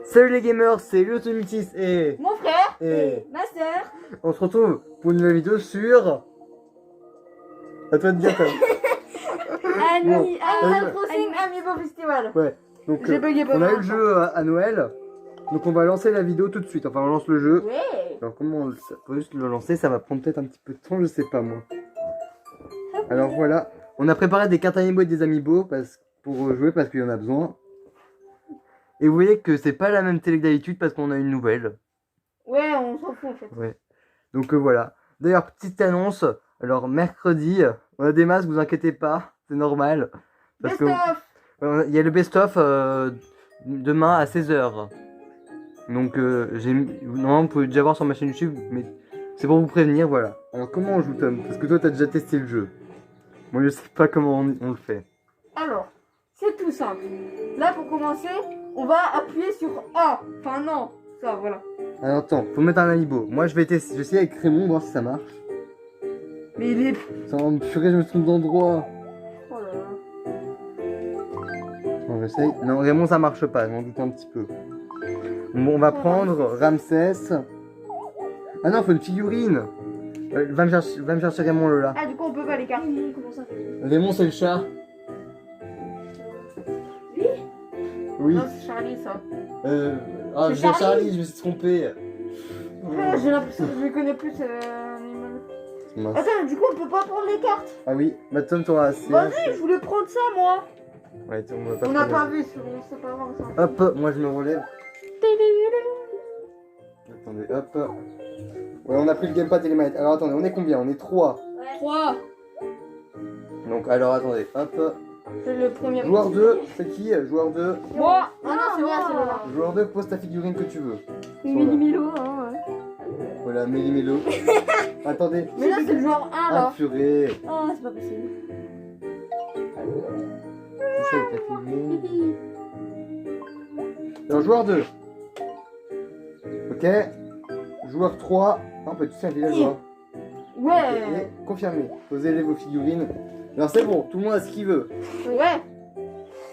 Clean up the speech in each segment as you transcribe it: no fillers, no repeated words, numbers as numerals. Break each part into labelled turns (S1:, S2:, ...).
S1: Salut les gamers, c'est Liotomitis et
S2: mon frère
S1: et
S2: ma soeur.
S1: on se retrouve pour une nouvelle vidéo sur... À toi de dire toi.
S2: Animal Crossing Amiibo Festival.
S1: Ouais, donc
S2: J'ai bugué
S1: on a eu
S2: pendant
S1: le jeu à Noël, donc on va lancer la vidéo tout de suite, enfin on lance le jeu.
S2: Ouais.
S1: Alors comment on le sait? Faut juste le lancer, ça va prendre peut-être un petit peu de temps, je sais pas moi. Alors voilà, on a préparé des cartes amiibo et des amiibo pour jouer parce qu'il y en a besoin. Et vous voyez que c'est pas la même télé que d'habitude parce qu'on a une nouvelle.
S2: Ouais, on s'en fout en fait.
S1: Ouais. Donc voilà. D'ailleurs, petite annonce. Alors mercredi, on a des masques, vous inquiétez pas, c'est normal. Parce
S2: Best of.
S1: il y a le best-of demain à 16h. Donc normalement vous pouvez déjà voir sur ma chaîne YouTube, mais c'est pour vous prévenir, voilà. Alors comment on joue Tom? Parce que toi t'as déjà testé le jeu. Moi je sais pas comment on le fait.
S2: Alors, c'est tout simple. Là pour commencer, on va appuyer sur A. Enfin non, ça voilà.
S1: Alors attends, faut mettre un amiibo. Moi je vais essayer avec Raymond, voir si ça marche.
S2: Mais il est...
S1: Attends, purée, je me trompe d'endroit.
S2: Oh là là.
S1: On essaye. Non, Raymond ça marche pas, je m'en doute un petit peu. Bon, on va prendre Ramsès. Ah non, faut une figurine. Va me chercher Raymond Lola.
S2: Ah du coup on peut pas les cartes. Comment ça?
S1: Raymond c'est le chat.
S2: Lui?
S1: Oui.
S2: Non c'est Charlie ça.
S1: Ah,
S2: C'est
S1: je viens
S2: Charlie.
S1: Charlie, je me suis trompé.
S2: J'ai l'impression que je les connais plus animal.
S1: Mince.
S2: Attends, du coup on peut pas prendre les cartes.
S1: Ah oui, bah Tom t'auras assez.
S2: Vas-y, je voulais prendre ça moi.
S1: Ouais, on va pas
S2: On n'a
S1: prendre.
S2: pas vu, c'est pas grave ça.
S1: Hop, moi je me relève. Attendez, hop. Ouais, on a pris le gamepad et les manettes. Alors attendez, on est combien? On est 3.
S2: 3.
S1: Donc alors attendez, hop.
S2: C'est le premier.
S1: Joueur 2, c'est qui? Joueur 2.
S2: Moi. Ah non, c'est moi, c'est Lola.
S1: Joueur 2, pose ta figurine que tu veux.
S2: Mini Milo, hein.
S1: Voilà, Méli-Mélo. Attendez.
S2: Mais là, c'est le genre 1
S1: Ah
S2: là.
S1: purée.
S2: Oh, c'est pas possible.
S1: Touche avec ta figurine. Alors joueur 2. Ok. Joueur 3. Ah, on peut toucher un villageois.
S2: Ouais.
S1: Et confirmé. Posez-les vos figurines. Alors c'est bon, tout le monde a ce qu'il veut.
S2: Ouais.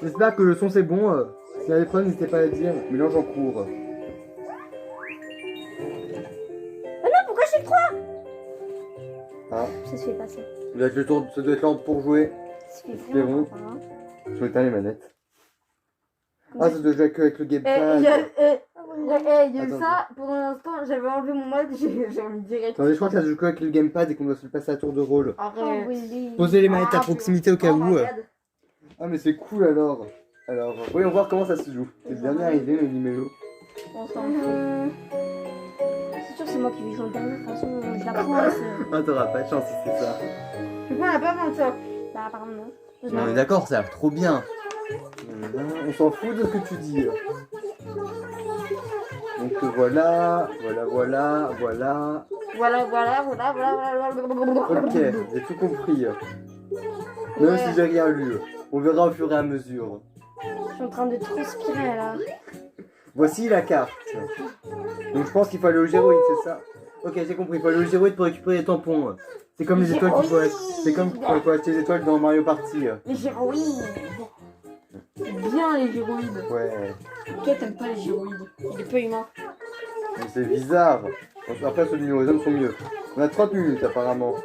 S1: J'espère que le son c'est bon. S'il y a des problèmes, n'hésitez pas à le dire. Mélange en cours.
S2: Ah non, pourquoi je suis 3?
S1: Ah,
S2: Ça se fait pas ça.
S1: ça doit être le tour, ça doit être l'ordre pour jouer.
S2: Ça se fait
S1: Espérons.
S2: pas. Hein.
S1: Je vais éteindre les manettes. Ah, ça doit jouer que avec le
S2: Il
S1: gamepad.
S2: y a eu
S1: Attends.
S2: ça, pour l'instant, j'avais enlevé mon mode, j'ai envie de direct.
S1: Attendez, je crois que ça joue que avec le gamepad et qu'on doit se le passer à tour de rôle.
S2: Arrête.
S1: Posez les manettes à
S2: Ah,
S1: proximité au cas
S2: oh
S1: où.
S2: my God.
S1: Ah mais c'est cool alors. Alors, voyons voir comment ça se joue. C'est bien arrivé, Méli-Mélo.
S2: On s'en fout. C'est sûr, c'est moi qui vais jouer le dernier, de toute façon, je la prends.
S1: Ah, t'auras pas de chance si c'est ça.
S2: Pourquoi on a pas vendu ça? Bah, apparemment non.
S1: Non mais d'accord, ça a l'air trop bien. On s'en fout de ce que tu dis. Donc voilà. Ok, j'ai tout compris. Même
S2: Ouais.
S1: si j'ai rien lu. On verra au fur et à mesure.
S2: Je suis en train de transpirer là.
S1: Voici la carte. Donc je pense qu'il faut aller au Géroïde, c'est ça? Ok, j'ai compris, il faut aller au Géroïde pour récupérer les tampons. C'est comme les étoiles qu'il faut acheter. C'est comme quand il faut acheter les étoiles dans Mario Party.
S2: Les gyroïdes. Bien les gyroïdes.
S1: Ouais,
S2: Toi t'aimes pas les gyroïdes. Il est pas humain.
S1: mais c'est bizarre. Après ceux du Horizon sont mieux. On a 30 minutes apparemment.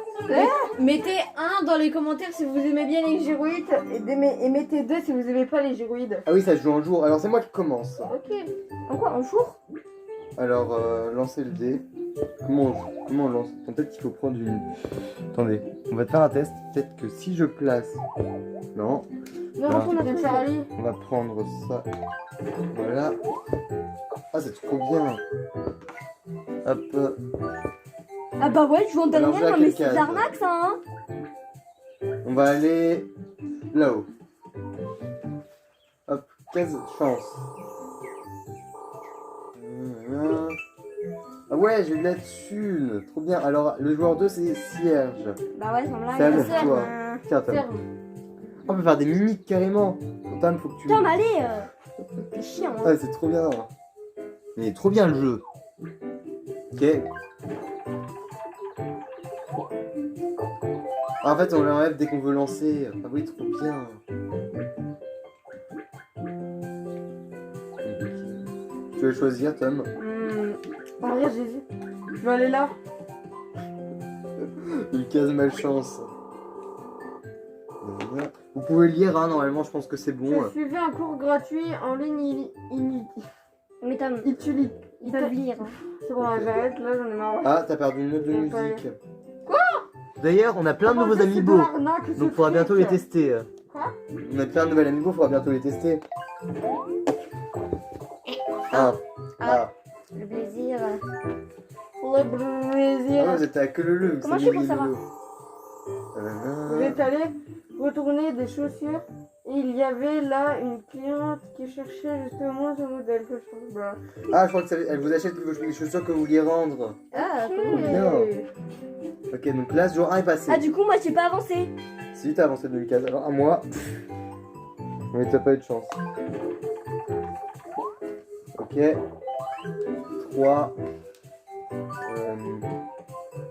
S2: Mettez 1 dans les commentaires si vous aimez bien les gyroïdes et mettez 2 si vous aimez pas les gyroïdes.
S1: Ah oui, ça se joue en jour. Alors c'est moi qui commence.
S2: Ok. En quoi? En jour?
S1: Alors, lancez le dé. Comment on lance? Peut-être qu'il faut prendre une... Attendez, on va te faire un test. Peut-être que si je place... Non.
S2: Non,
S1: Ah.
S2: on a fait Charlie.
S1: On va prendre ça. Voilà. Ah, c'est trop bien. Hop.
S2: Ah bah ouais, je joue en
S1: Alors,
S2: dernier,
S1: j'ai
S2: non mais
S1: quelle
S2: c'est
S1: case?
S2: de l'arnaque ça hein.
S1: On va aller là-haut. Hop, case chance. Ah ouais, j'ai eu de la thune. Trop bien. Alors, le joueur 2, c'est Cierge.
S2: Bah ouais, ça me
S1: C'est à
S2: l'a.
S1: toi. Tiens, Tom. On peut faire des mimiques carrément. Tom, faut que tu...
S2: Tom, allez t'es chiant hein.
S1: Ah, c'est trop bien. Il est trop bien le jeu. Ok. En fait, on l'enlève dès qu'on veut lancer. Ah oui, trop bien. Tu veux choisir, Tom?
S2: En vrai, j'hésite. Je vais aller là.
S1: Une case malchance. Vous pouvez lire, hein, normalement, je pense que c'est bon.
S2: J'ai suivi un cours gratuit en ligne
S3: Mais Tom,
S2: utilité.
S3: ils peuvent lire. Hein.
S2: C'est bon, j'arrête, là j'en ai marre.
S1: Ah, t'as perdu une note de
S2: J'ai
S1: musique.
S2: Quoi?
S1: D'ailleurs, on a plein de nouveaux amiibo. Donc faudra bientôt les tester.
S2: Quoi?
S1: On a plein de nouveaux amiibo, faudra bientôt les tester. Ah. Ah.
S3: Le plaisir.
S2: Le plaisir.
S1: Ah, vous êtes à que le
S3: Comment je fais pour savoir?
S2: Vous êtes allé retourner des chaussures et il y avait là une cliente qui cherchait justement ce modèle. Voilà.
S1: Ah, je crois que elle vous achète les chaussures que vous vouliez rendre.
S3: Ah,
S2: Ok.
S3: cool.
S1: Bien. Ok, donc là, ce jour 1 est passé.
S3: Ah, du coup, moi, j'ai pas avancé.
S1: Si, t'as avancé d'une case. Alors, à moi. Mais t'as pas eu de chance. Ok. 3.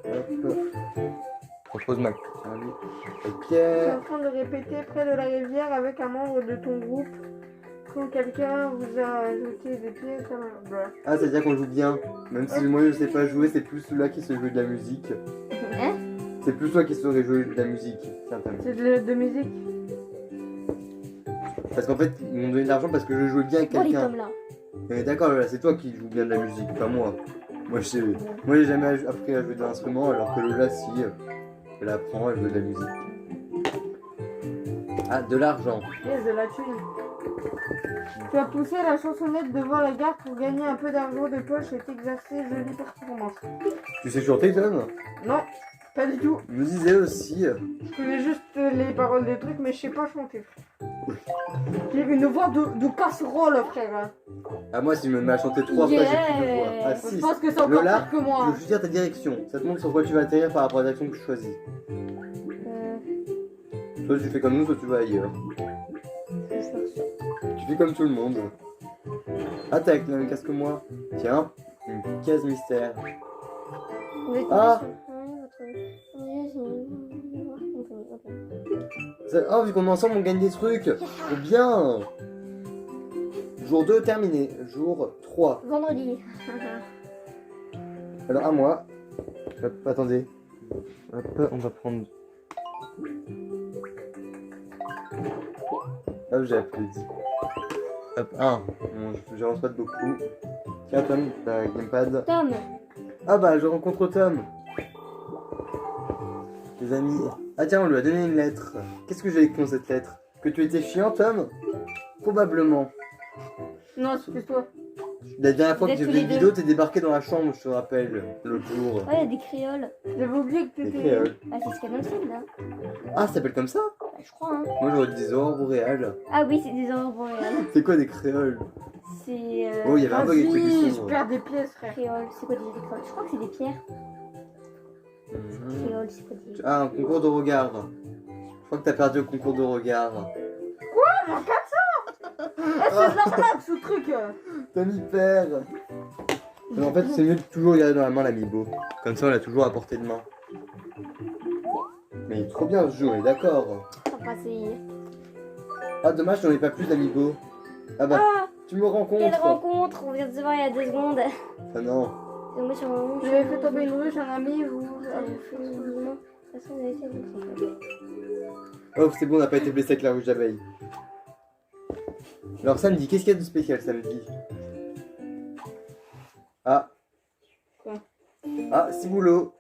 S1: Hop. Je pose ma. Ok.
S2: Je suis en train de répéter près de la rivière avec un membre de ton groupe. Quand quelqu'un vous a ajouté des pièces, ça va.
S1: Ah, c'est-à-dire qu'on joue bien. Même si moi je sais pas jouer, c'est plus celui-là qui se joue de la musique.
S3: Hein?
S1: C'est plus toi qui saurais jouer de la musique. Tiens, Tom.
S2: C'est de musique.
S1: Parce qu'en fait, ils m'ont donné de l'argent parce que je jouais bien avec
S3: Bon, les
S1: quelqu'un.
S3: Tom là.
S1: Mais d'accord, là, c'est toi qui joues bien de la musique, pas moi. Moi, j'ai jamais appris à jouer de l'instrument, alors que Lola, si, elle apprend à jouer de la musique. Ah, de l'argent.
S2: Yes, de la thune. Tu as poussé la chansonnette devant la gare pour gagner un peu d'argent de poche et t'exercer jolie performance.
S1: Tu sais chanter, Tom?
S2: Non, pas du tout.
S1: Je me disais aussi.
S2: Je connais juste les paroles des trucs, mais je sais pas chanter. J'ai une voix de casserole, frère.
S1: Ah, moi, si je me mets à chanter 3 fois, j'ai plus de voix. Ah,
S2: Je
S1: 6.
S2: pense que c'est encore
S1: Lola,
S2: pire que moi.
S1: je veux juste dire ta direction. Ça te montre sur quoi tu vas atterrir par rapport à l'action que je choisis. Soit tu fais comme nous, soit tu vas ailleurs. Tu fais comme tout le monde. Ah, t'as avec le même casque que moi. Tiens, une case mystère.
S3: Vous êtes
S1: Ah.
S3: sur-
S1: Oh, vu qu'on est ensemble, on gagne des trucs. C'est bien. Jour 2 terminé. Jour 3.
S3: Vendredi.
S1: Alors, à moi. Hop, attendez. Hop, on va prendre. Hop, j'ai applaudi. Hop, 1. Bon, j'avance pas de beaucoup. Tiens, Tom, t'as gamepad.
S3: Tom,
S1: Ah bah, je rencontre Tom. Les amis. Ah tiens, on lui a donné une lettre. Qu'est-ce que j'ai écrit dans cette lettre? Que tu étais chiant, Tom? Probablement.
S2: Non, c'est toi.
S1: La dernière fois que
S3: Vous
S1: j'ai
S3: êtes
S1: fait
S3: tous
S1: une
S3: les
S1: vidéo, t'es débarqué dans la chambre, je te rappelle, l'autre jour.
S3: ouais, il y a des créoles.
S2: J'avais oublié que
S1: Les
S2: t'étais.
S1: créoles.
S3: Ah, c'est ce qu'il y a dans le film là.
S1: Ah, ça s'appelle comme ça?
S3: Bah, je crois, hein.
S1: Moi j'aurais dit des aurores boréales.
S3: Ah oui, c'est des aurores boréales.
S1: C'est quoi des créoles?
S3: C'est.
S1: Oh, il y avait un bug avec les
S2: Vas-y, je
S1: sombre.
S2: perds des pièces, frère.
S3: Créoles. C'est quoi des créoles? Je crois que c'est des pierres.
S1: Mhm.
S3: Créoles, c'est quoi des.
S1: Ah, un concours de regard. Je crois que t'as perdu au concours de regard.
S2: Mon 400. Eh, c'est de l'arnaque ce truc.
S1: Tommy perd. Mais en fait, c'est mieux de toujours garder dans la main l'amiibo. Comme ça, on l'a toujours à portée de main. Mais il est trop bien ce jeu, on est d'accord.
S3: On va essayer.
S1: Ah, dommage, j'en ai pas plus d'amiibo. Ah bah,
S3: Ah,
S1: tu me rencontres.
S3: quelle rencontre! On vient de se voir il y a 2 secondes.
S1: Ah non.
S3: Et moi, sur mon
S2: J'avais fait tomber une ruche, un ami, vous.
S3: De toute façon, vous avez fait votre.
S1: Oh, c'est bon, on n'a pas été blessé avec la rouge d'abeille. Alors, samedi, qu'est-ce qu'il y a de spécial samedi? Ah.
S2: Quoi?
S1: Ah, Ciboulot.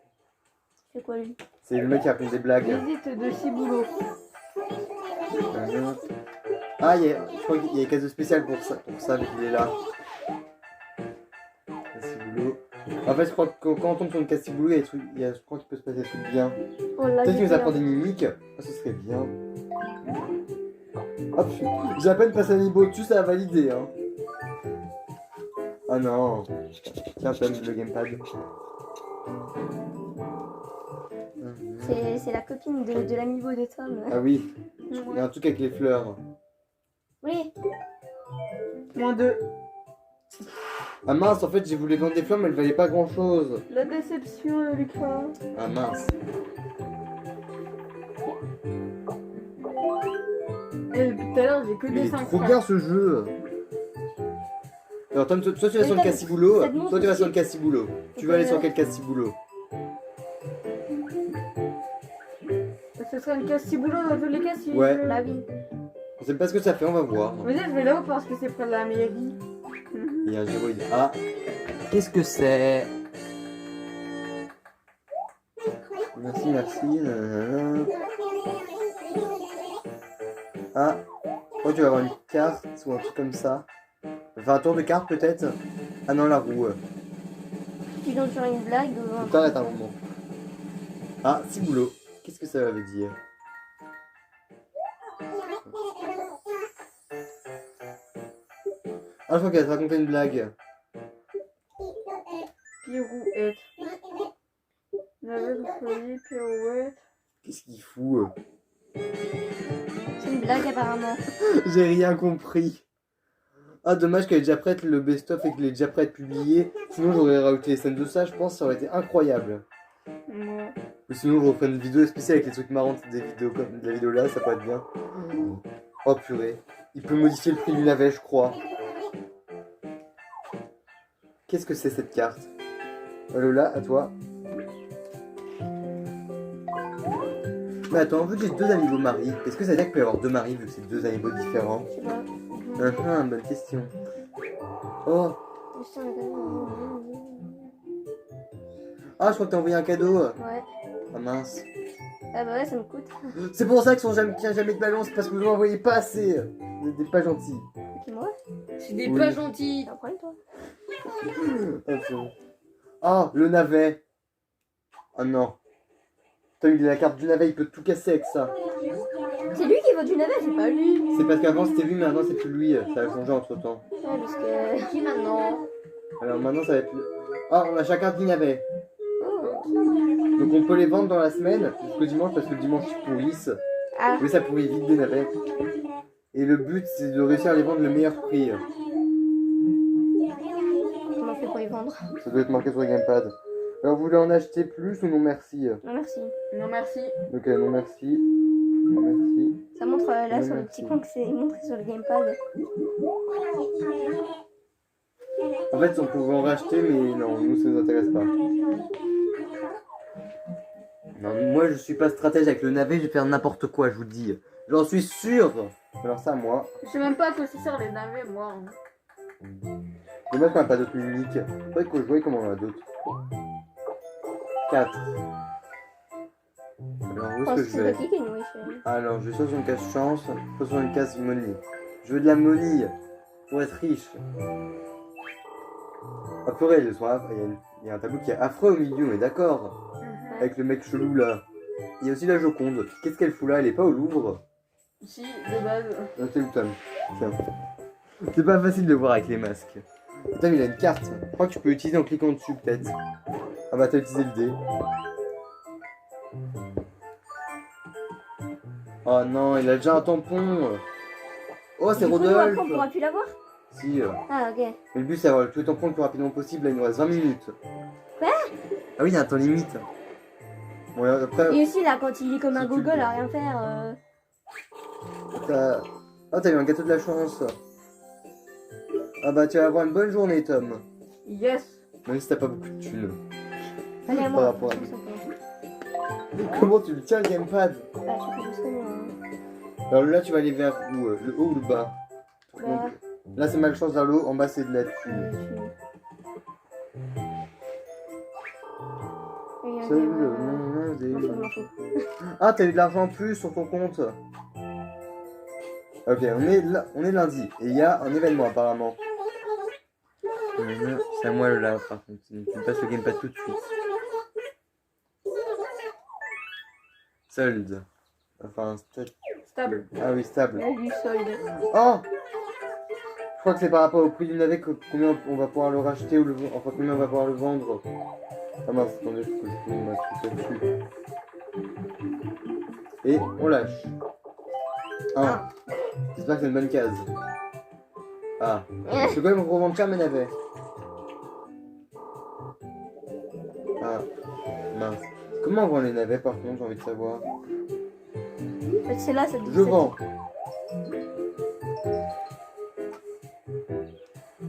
S3: C'est quoi lui?
S1: C'est le mec qui raconte des blagues.
S2: Visite de Ciboulot.
S1: Ah, je crois qu'il y a une case spéciale pour ça, vu qu'il est là. Ciboulot. En fait, je crois que quand on tombe sur une case Ciboulot, je crois qu'il peut se passer des trucs bien.
S3: Oh là,
S1: Peut-être qu'il nous apprend des mimiques. Ah, ce serait bien. Hop, j'ai à peine passé un niveau dessus, ça a validé, hein. Ah non. Tiens, Tom, le gamepad.
S3: C'est la copine de l'amiibo de Tom.
S1: Ah oui, il y a un truc avec les fleurs.
S3: Oui.
S2: -2.
S1: Ah mince, en fait, j'ai voulu vendre des fleurs, mais elles valaient pas grand chose.
S2: La déception de Lucas.
S1: Ah mince.
S2: Et depuis tout à l'heure, j'ai que
S1: Mais
S2: des
S1: il est
S2: 5
S1: trop bien ce jeu. Alors Tom, toi tu vas sur le cassiboulot. Toi tu vas sur le cassiboulot. Tu vas aller sur quel cassiboulot?
S2: Ce serait une casse ciboulot dans tous les cas si
S1: Ouais.
S2: je...
S3: Bah oui.
S1: On sait pas ce que ça fait, on va voir.
S2: Mais là, je vais là-haut parce que c'est près de la mairie.
S1: Il y a un gyroïde. Ah, qu'est-ce que c'est? Merci, merci. Nanana. Ah, oh, tu vas avoir une carte ou un truc comme ça. Enfin, un tour de carte peut-être. Ah non, la roue.
S3: Tu tombes sur une blague ou un
S1: Faut t'arrêter un moment. Ah, ciboulot. Qu'est-ce que ça veut dire? Ah, je crois qu'elle te racontait une blague.
S2: Pirouette. Navet de folie, pirouette.
S1: Qu'est-ce qu'il fout?
S3: C'est une blague apparemment.
S1: J'ai rien compris. Ah, dommage qu'elle est déjà prête le best-of et qu'il est déjà prêt à être publié. Sinon, j'aurais rajouté les scènes de ça, je pense, ça aurait été incroyable.
S2: Ouais.
S1: Ou sinon, je referai une vidéo spéciale avec les trucs marrants des vidéos comme de la vidéo là, ça peut être bien. Oh purée. Il peut modifier le prix du navet, je crois. Qu'est-ce que c'est cette carte? Lola, à toi. Mais attends, vu que j'ai deux amiibo Marie, est-ce que ça veut dire qu'il peut y avoir deux Marie vu que c'est deux amiibo différents?
S3: Je sais pas.
S1: Bonne question. Oh, ah, je crois que t'as envoyé un cadeau.
S3: Ouais.
S1: Ah mince.
S3: Ah bah ouais, ça me coûte.
S1: C'est pour ça qu'ils sont jamais, qu'il n'y a jamais de balance, parce que vous n'en envoyez pas assez. Vous êtes pas gentils.
S3: Et moi?
S2: C'est des
S1: Oui.
S2: pas gentils.
S3: T'en prends une toi?
S1: Ah, le navet. Oh non. T'as eu la carte du navet, il peut tout casser avec ça.
S3: C'est lui qui veut du navet, c'est pas lui.
S1: C'est parce qu'avant c'était lui, mais maintenant c'est plus lui. Ça a changé entre temps.
S3: Ouais, parce que. Qui maintenant?
S1: Alors maintenant ça va être. Ah, on a chacun 10 navets.
S3: Oh.
S1: Donc on peut les vendre dans la semaine, jusqu'au dimanche, parce que le dimanche ils pourrissent.
S3: Ah.
S1: Oui, ça pourrit vite des navets. Et le but c'est de réussir à les vendre le meilleur prix.
S3: Comment on fait pour les vendre?
S1: Ça doit être marqué sur le gamepad. Alors vous voulez en acheter plus ou non merci?
S3: Non, merci.
S2: Non, merci.
S1: Ok, non merci. Non merci.
S3: Ça montre là
S1: Non,
S3: sur le
S1: merci.
S3: petit coin que c'est montré sur le gamepad.
S1: En fait on pouvait en racheter mais non, nous ça nous intéresse pas. Non, moi je suis pas stratège avec le navet, je vais faire n'importe quoi, je vous le dis. J'en suis sûr. Alors ça moi.
S2: Je sais même pas à quoi ça sert les navets, moi.
S1: Dommage qu'on n'a pas d'autres mimiques. Faudrait que je voie comment on en a d'autres. 4. Alors où
S3: Je
S1: est-ce
S3: pense
S1: que
S3: que
S1: je
S3: c'est
S1: vais?
S3: pas qui nous oui.
S1: Alors je vais sur une case chance, sur une case money. Je veux de la money pour être riche. Ah purée, le soir, il y a un tableau qui est affreux au milieu, mais d'accord. Avec le mec chelou là. Il y a aussi la Joconde. Qu'est-ce qu'elle fout là? Elle est pas au Louvre?
S2: Si, de base.
S1: Non, c'est le Tom. Tiens. C'est pas facile de voir avec les masques. Tom, il a une carte. Je crois que tu peux utiliser en cliquant dessus peut-être. Ah bah t'as utilisé le dé. Oh non, il a déjà un tampon. Oh, c'est
S3: Du coup, nous,
S1: Rodolphe.
S3: après, on pourra plus l'avoir?
S1: Si.
S3: Ah, ok.
S1: Mais le but c'est d'avoir tous les tampons le plus rapidement possible. Là, il nous reste 20 minutes.
S3: Quoi?
S1: Ah oui, il y a un temps limite. Bon, après,
S3: Et aussi, là, quand il est comme un
S1: Si tu
S3: gogol
S1: veux.
S3: à rien faire.
S1: t'as... Oh, t'as eu un gâteau de la chance. Ah bah, tu vas avoir une bonne journée, Tom.
S2: Yes.
S1: Même si t'as pas beaucoup de thunes.
S3: Allez, à
S1: Par
S3: moi.
S1: rapport à nous. Comment tu le tiens, le gamepad?
S3: Ah, je sais pas doucement.
S1: Alors là, tu vas aller vers où? Le haut ou le bas?
S3: Bah,
S1: Donc, là, c'est malchance vers le haut. En bas, c'est de la thune. Ah, t'as eu de l'argent en plus sur ton compte. Ok, on est lundi. Et il y a un événement apparemment. C'est à moi le là, par contre. Tu me passes le gamepad tout de suite. Solde. Enfin,
S2: Stable.
S1: ah oui, stable.
S2: Il y a du solde.
S1: Oh! Je crois que c'est par rapport au prix du navet combien on va pouvoir le racheter ou enfin combien on va pouvoir le vendre. Ah mince, attendez, faut que je tourne ma truc là-dessus. Et on lâche. Ah. J'espère que c'est une bonne case. Ah. Je peux quand même revendre cher mes navets. Ah. Mince. Comment on vend les navets par contre, j'ai envie de savoir.
S3: c'est là, ça te dit
S1: Je
S3: ça.
S1: vends.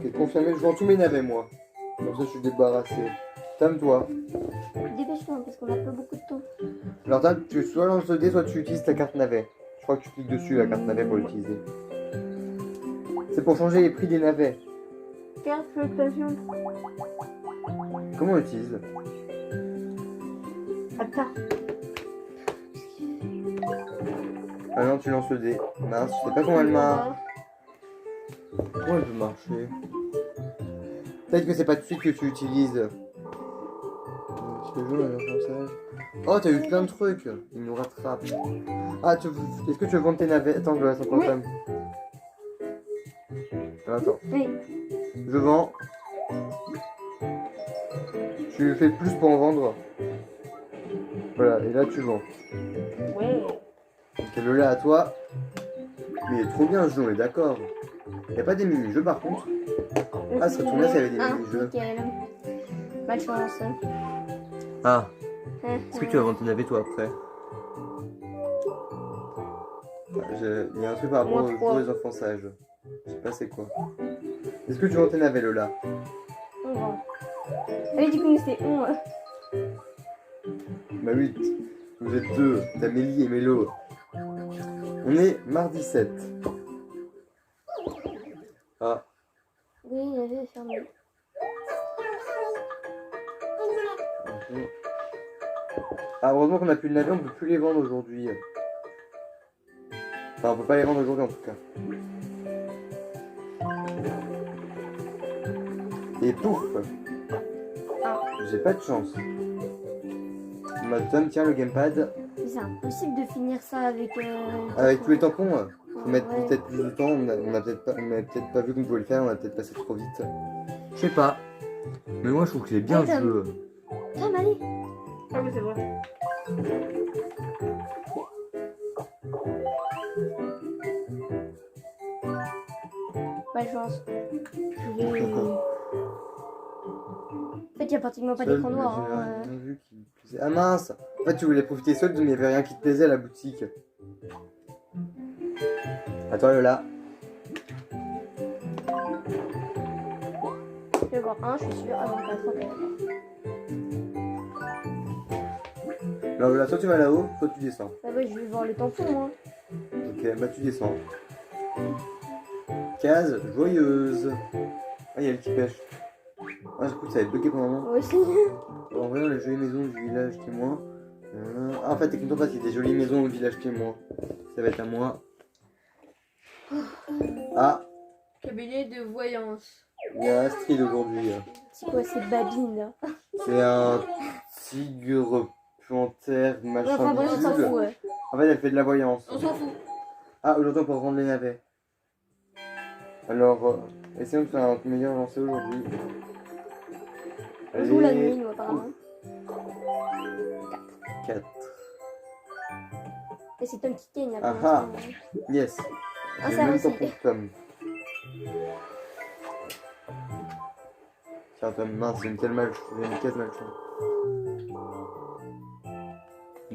S1: Ok, confirmé, je vends tous mes navets, moi. Comme ça, je suis débarrassé. Tom, toi.
S3: Dépêche-toi parce qu'on a pas beaucoup de temps.
S1: Alors, Tom, tu soit lances le dé, soit tu utilises ta carte navet. Je crois que tu cliques dessus, la carte navet, pour l'utiliser. C'est pour changer les prix des navets.
S2: Carte flotation.
S1: Comment on l'utilise?
S2: Attends.
S1: Ah non, tu lances le dé. Mince, je sais pas comment elle marche. Comment elle peut marcher? Peut-être que c'est pas tout de suite que tu utilises. Oh, t'as eu plein de trucs. Il nous rattrape. Ah, est-ce que tu veux vendre tes navets? Attends, je le laisse en
S2: Oui.
S1: problème. Attends.
S3: Oui.
S1: Je vends. Tu fais plus pour en vendre. Voilà, et là tu vends.
S2: Ouais.
S1: Ok, le là à toi. Mais il est trop bien ce jeu, on est d'accord. Y a pas des mini-jeux par contre. Ah, ça serait trop bien s'il y avait des
S3: Ah,
S1: mini-jeux.
S3: nickel. Malchance.
S1: Ah,
S3: Hein,
S1: est-ce que tu vas vendre tes navets toi après? Il y a un truc par rapport
S2: Moins
S1: aux
S2: trois.
S1: jouets enfants sages. Je sais pas c'est quoi. Est-ce que tu vends tes navets Lola?
S3: On va. Allez, du coup, c'est on.
S1: Bah oui, vous êtes deux, t'as Mélie et Mélo. On est mardi 7. Ah,
S3: Oui, il y avait fermé.
S1: ah, heureusement qu'on a plus de navets, on peut plus les vendre aujourd'hui. Enfin, on peut pas les vendre aujourd'hui en tout cas. Et pouf!
S3: Ah.
S1: J'ai pas de chance. Tom, tiens le gamepad.
S3: Mais c'est impossible de finir ça avec.
S1: Avec tous les tampons, faut mettre
S3: Ouais.
S1: peut-être plus de temps. On a peut-être pas vu qu'on pouvait le faire, on a peut-être passé trop vite. Je sais pas. Mais moi je trouve que c'est bien
S3: Ouais,
S1: ce
S3: Tom.
S1: jeu.
S3: Tom, allez.
S2: Ah oui, c'est vrai.
S3: Malchance. En fait, il n'y a pratiquement pas
S1: Seul,
S3: d'écran noir.
S1: j'ai
S3: Hein.
S1: rien vu qui me plaisait. Ah mince! En fait, tu voulais profiter seul, mais il n'y avait rien qui te plaisait à la boutique. À toi, Lola.
S3: Je vais voir un, je suis sûre. Ah non, 4, ok.
S1: Alors, Lola, soit tu vas là-haut, soit tu descends.
S3: Bah ouais, je vais voir les tampons, moi.
S1: Ok, bah tu descends. Case joyeuse. Ah, il y a elle qui pêche. Ah, j'écoute, ça avait bugué pendant un moment.
S3: Moi aussi.
S1: En voyant les jolies maisons du village témoin. Ah, en fait, t'es content parce qu'il y a des jolies maisons au village témoin. Ça va être à moi. Ah,
S2: Cabinet de voyance.
S1: il y a Astrid aujourd'hui.
S3: C'est quoi ces babines là?
S1: C'est un tigre panthère machin
S3: Enfin bref, on s'en
S1: bidule.
S3: fout. Ouais.
S1: En fait, elle fait de la voyance.
S2: On s'en fout.
S1: Ah, aujourd'hui, on peut rendre les navets. Alors, essayons de faire un meilleur lancer aujourd'hui.
S3: On joue la nuit, nous, apparemment.
S1: 4.
S3: Et c'est Tom qui gagne là.
S1: Ah
S3: pour l'instant.
S1: Yes.
S3: Ah,
S1: J'ai
S3: ça
S1: même
S3: aussi.
S1: temps pour Tom. Tiens, Tom, mince, j'ai une telle j'ai une case malchance.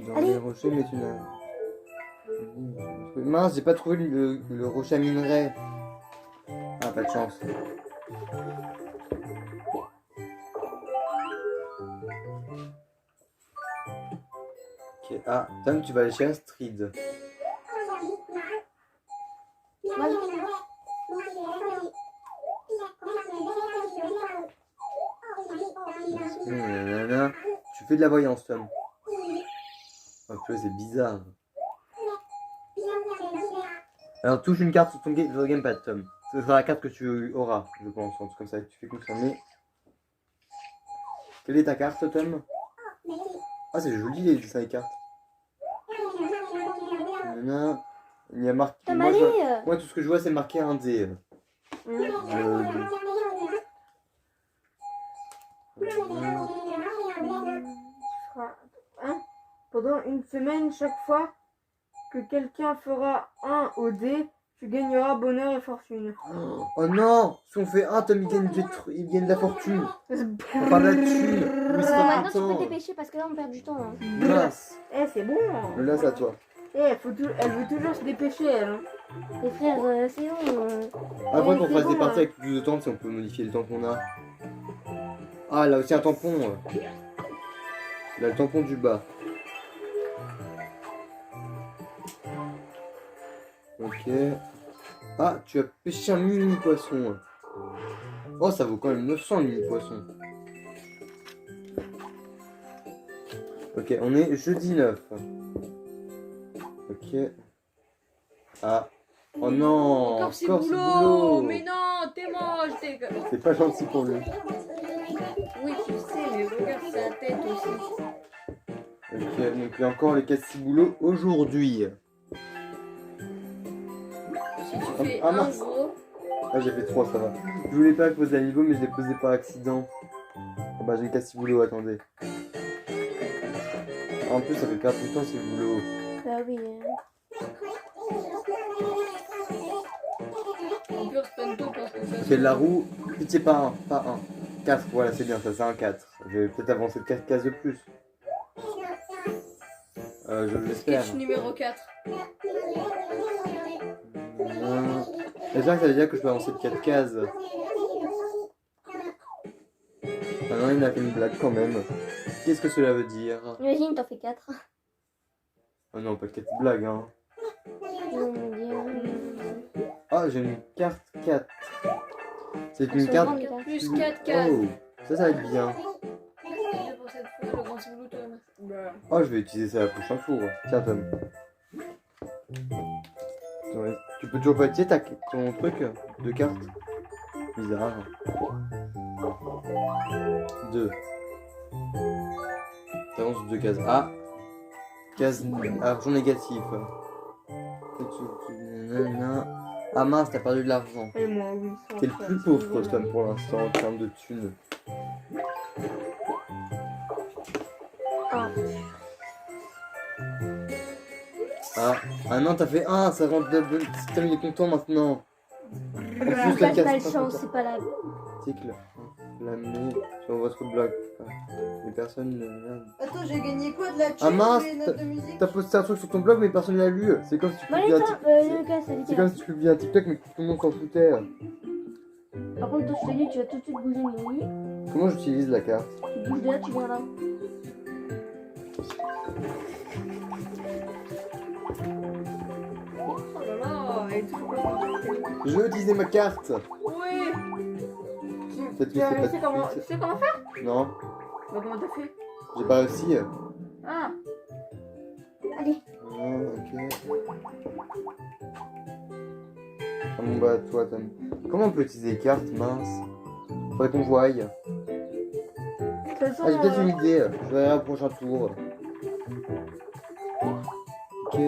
S1: Dans
S3: Allez.
S1: les rochers, mais tu n'as... Mince, j'ai pas trouvé le rocher à minerai. Ah, pas de chance. Ok, ah, Tom, tu vas aller chez Astrid. Nanana. Tu fais de la voyance, Tom. Oh, tu vois, c'est bizarre. Alors, touche une carte sur ton gamepad, Tom. Ce sera la carte que tu auras, je pense. En tout cas, comme ça, tu fais confirmer. Quelle est ta carte, Tom? Ah, c'est joli les dessins des cartes. Nanana. Il y a marqué.
S3: Tom,
S1: Moi,
S3: allez.
S1: moi, tout ce que je vois, c'est marqué un D.
S2: Hein? Pendant une semaine, chaque fois que quelqu'un fera un au dé, tu gagneras bonheur et fortune.
S1: Oh non! Si on fait un, Tom, il gagne de la fortune. On parle de la thune. Oui, c'est pas
S3: Maintenant, tu peux te
S1: content.
S3: dépêcher parce que là, on perd du temps. Hein.
S1: Mince.
S2: Eh, c'est bon.
S1: Le là, c'est à toi.
S2: Eh, elle veut toujours se dépêcher, elle. Hein.
S3: Les frères, c'est bon.
S1: Après qu'on
S2: c'est
S1: fasse
S2: bon,
S1: des parties
S2: hein.
S1: avec plus de temps, si on peut modifier le temps qu'on a. Ah, là aussi un tampon. Là, le tampon du bas. Ok. Ah, tu as pêché un mini poisson. Oh, ça vaut quand même 900 le mini poisson. Ok, on est jeudi 9. Ok. Ah. Oh non,
S4: Encore ces
S1: encore ce
S4: boulots. Mais non, t'es moche, t'es...
S1: C'est pas gentil pour lui.
S4: Oui, je sais, mais regarde sa tête aussi.
S1: Ok, donc il y a encore les 4 boulots aujourd'hui.
S4: Si tu fais
S1: Ah,
S4: un
S1: mince.
S4: gros...
S1: Ah, j'ai fait 3, ça va. Je voulais pas poser à niveau, mais je l'ai posé par accident. Ah bah, j'ai 4 boulots, attendez. Ah, en plus, ça fait perdre du temps ces boulots.
S3: Bah oui.
S4: En plus, Spanto parce que ça...
S1: C'est de la roue. Pitié, pas un, pas un. 4, voilà, c'est bien, ça, c'est un 4. Je vais peut-être avancer de 4 cases de plus. Je l'espère.
S4: Sketch numéro 4.
S1: J'espère que ça veut dire que je peux avancer de 4 cases. Ah non, il a fait une blague quand même. Qu'est-ce que cela veut dire?
S3: Imagine, t'en fais 4.
S1: Oh non, pas 4 blagues, hein. Ah, j'ai une carte 4. C'est une carte.
S4: Plus 4 cases.
S1: Oh, ça va être bien.
S4: Déjà pour cette fois, le grand boulot, Tom.
S1: Oh, je vais utiliser ça à la prochain tour. Tiens, Tom. Ouais, tu peux toujours pas utiliser ton truc de cartes. Bizarre. 2. T'avances 2 cases. Ah, case argent négatif. Ah mince, t'as perdu de l'argent.
S2: Et moi, oui.
S1: T'es le plus pauvre, Tom, pour l'instant, en termes de thunes. Ah non, t'as fait 1, ça rentre double. Tom, il est content maintenant. En plus, la
S3: Pas de
S1: case,
S3: malchance, c'est pas la...
S1: article. Flammé sur votre blog. Les personnes. Merde.
S5: Attends, j'ai gagné quoi? De la thune?
S1: Ah mince,
S5: Les notes de musique?
S1: t'as posté un truc sur ton blog mais personne l'a lu. C'est comme si tu
S3: Bon,
S1: publiais un
S3: allez,
S1: TikTok.
S3: toi, Lucas, salut.
S1: C'est comme si tu publiais un TikTok mais que tout le monde s'en foutait.
S3: Par contre, toi, je te dis, tu vas tout de suite bouger le oui.
S1: Comment j'utilise la carte?
S3: Tu bouges de là, tu viens là.
S4: Oh là là, elle est toujours pas...
S1: Je veux utiliser ma carte.
S4: Oui.
S1: Peut-être que
S2: Tu as
S1: c'est pas.
S2: réussi comment... Tu sais comment faire?
S1: Non,
S2: Bah, comment t'as fait?
S1: j'ai pas réussi.
S2: Ah,
S3: Allez.
S1: Ok. Ah bon bah toi Tom. Comment on peut utiliser les cartes, mince? Faudrait qu'on voie.
S2: de toute façon,
S1: Ah, j'ai peut-être une idée. Je verrai au prochain tour. Ok.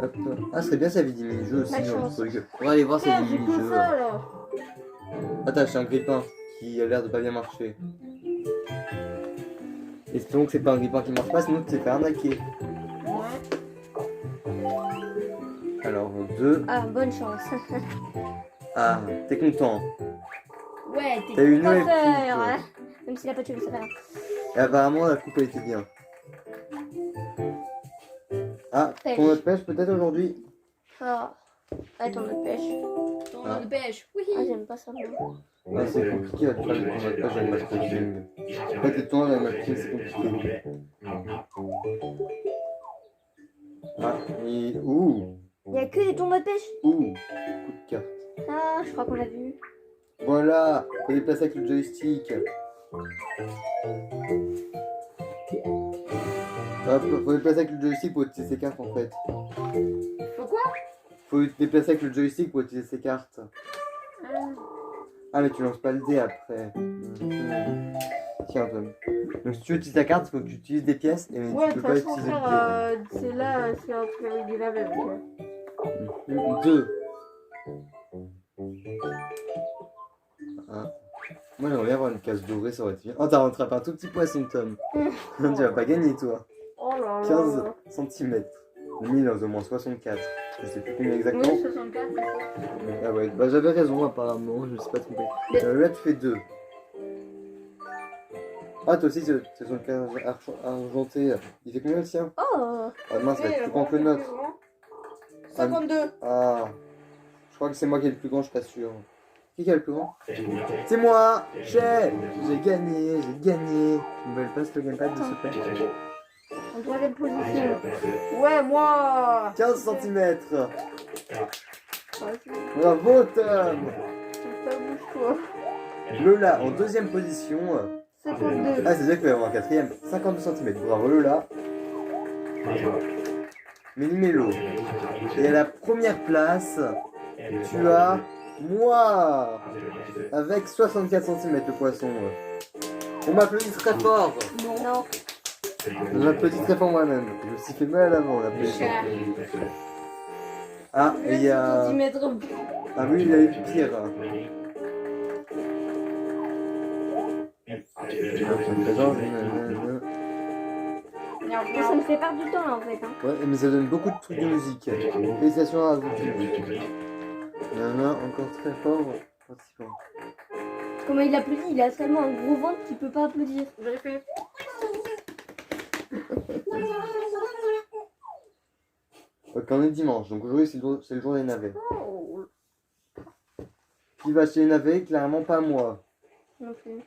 S1: Hop. Ah, ce serait bien ça avait des mini-jeux aussi dans le
S3: Malchance.
S1: truc. On va aller voir s'il y a
S2: merde,
S1: des
S2: j'ai que
S1: mini-jeux.
S2: ça alors.
S1: Attends, j'ai un grippin qui a l'air de pas bien marcher. Espérons que c'est pas un grippin qui marche pas, sinon tu t'es fait arnaquer.
S2: Ouais.
S1: Alors, 2.
S3: Ah, bonne chance.
S1: Ah, t'es content.
S4: Ouais,
S1: T'as
S4: t'es...
S1: eu une
S3: Pas
S1: nouvelle
S3: faire,
S1: coupe.
S3: hein. Même s'il a pas tué, ça va.
S1: Et apparemment, la coupe elle était bien. Ah,
S3: Pêche.
S1: ton autre pêche peut-être aujourd'hui?
S3: Ah. Ouais, ton autre pêche.
S4: Ton
S1: Ah.
S4: de pêche. Oui.
S3: Ah, j'aime pas ça, moi.
S1: Ah, c'est compliqué à faire le ton autre pêche avec matchmaking. En fait, les tournois avec matchmaking, c'est compliqué. Ah, et. Ouh!
S3: Il y a que des tournois de pêche.
S1: Ouh! Coup de carte.
S3: Ah, je crois qu'on l'a vu.
S1: Voilà! Faut déplacer avec le joystick. Hop, faut déplacer avec le joystick pour utiliser ses cartes en fait.
S2: Pourquoi?
S1: Faut déplacer avec le joystick pour utiliser ses cartes. Ah, mais tu lances pas le dé après. Tiens, Tom. Donc, si tu utilises ta carte, il faut que tu utilises des pièces et
S2: Ouais,
S1: tu
S2: de
S1: peux pas
S2: toute façon,
S1: utiliser
S2: frère,
S1: le
S2: c'est là, c'est un truc avec des laves avec.
S1: dé. 2. Moi, j'aimerais bien avoir une case dorée, ça aurait été bien. Oh, t'as rentré un tout petit poisson, Tom. Tu vas pas gagner, toi.
S2: Oh là là.
S1: 15 cm. Le mille au moins 64. Je sais plus combien exactement.
S2: Oui, 64.
S1: Ah ouais, bah j'avais raison apparemment, je me suis pas trompé. Là tu fais 2. Ah toi aussi c'est son cas argenté. Il fait combien le sien?
S3: Oh,
S1: Ah mince, ça va être plus grand que le nôtre.
S4: 52.
S1: Ah, je crois que c'est moi qui ai le plus grand, je suis pas sûr. Qui a le plus grand? C'est moi. J'ai gagné, j'ai gagné. Tu me passes le gamepad s'il te plaît?
S2: En troisième position. Ouais, moi.
S1: 15 cm.
S2: Vas-y,
S1: Bravo Tom.
S2: ça bouge toi.
S1: Lola en deuxième position.
S2: 52.
S1: Ah, c'est-à-dire qu'il va y avoir un quatrième. 52 cm. Bravo Lola. Méli-mélo. Et à la première place, tu as moi. Avec 64 cm le poisson. On m'applaudit très fort.
S3: Non.
S1: Je m'applaudis très fort moi-même. Je me suis fait mal à l'avant l'applaudissement. Ah, et il y a...
S4: 10 mètres.
S1: Ah oui, il y a eu pire.
S3: Mais ça me fait perdre du temps là en fait. Hein.
S1: Ouais, mais ça donne beaucoup de trucs de musique. Félicitations à vous tous. Il y en a encore très fort. Participants.
S3: Comment il applaudit, il a tellement un gros ventre qu'il peut pas applaudir.
S2: J'ai fait.
S1: Ok, on est dimanche, donc aujourd'hui c'est le jour des navets. Qui va acheter les navets? Clairement pas moi.
S3: Non plus.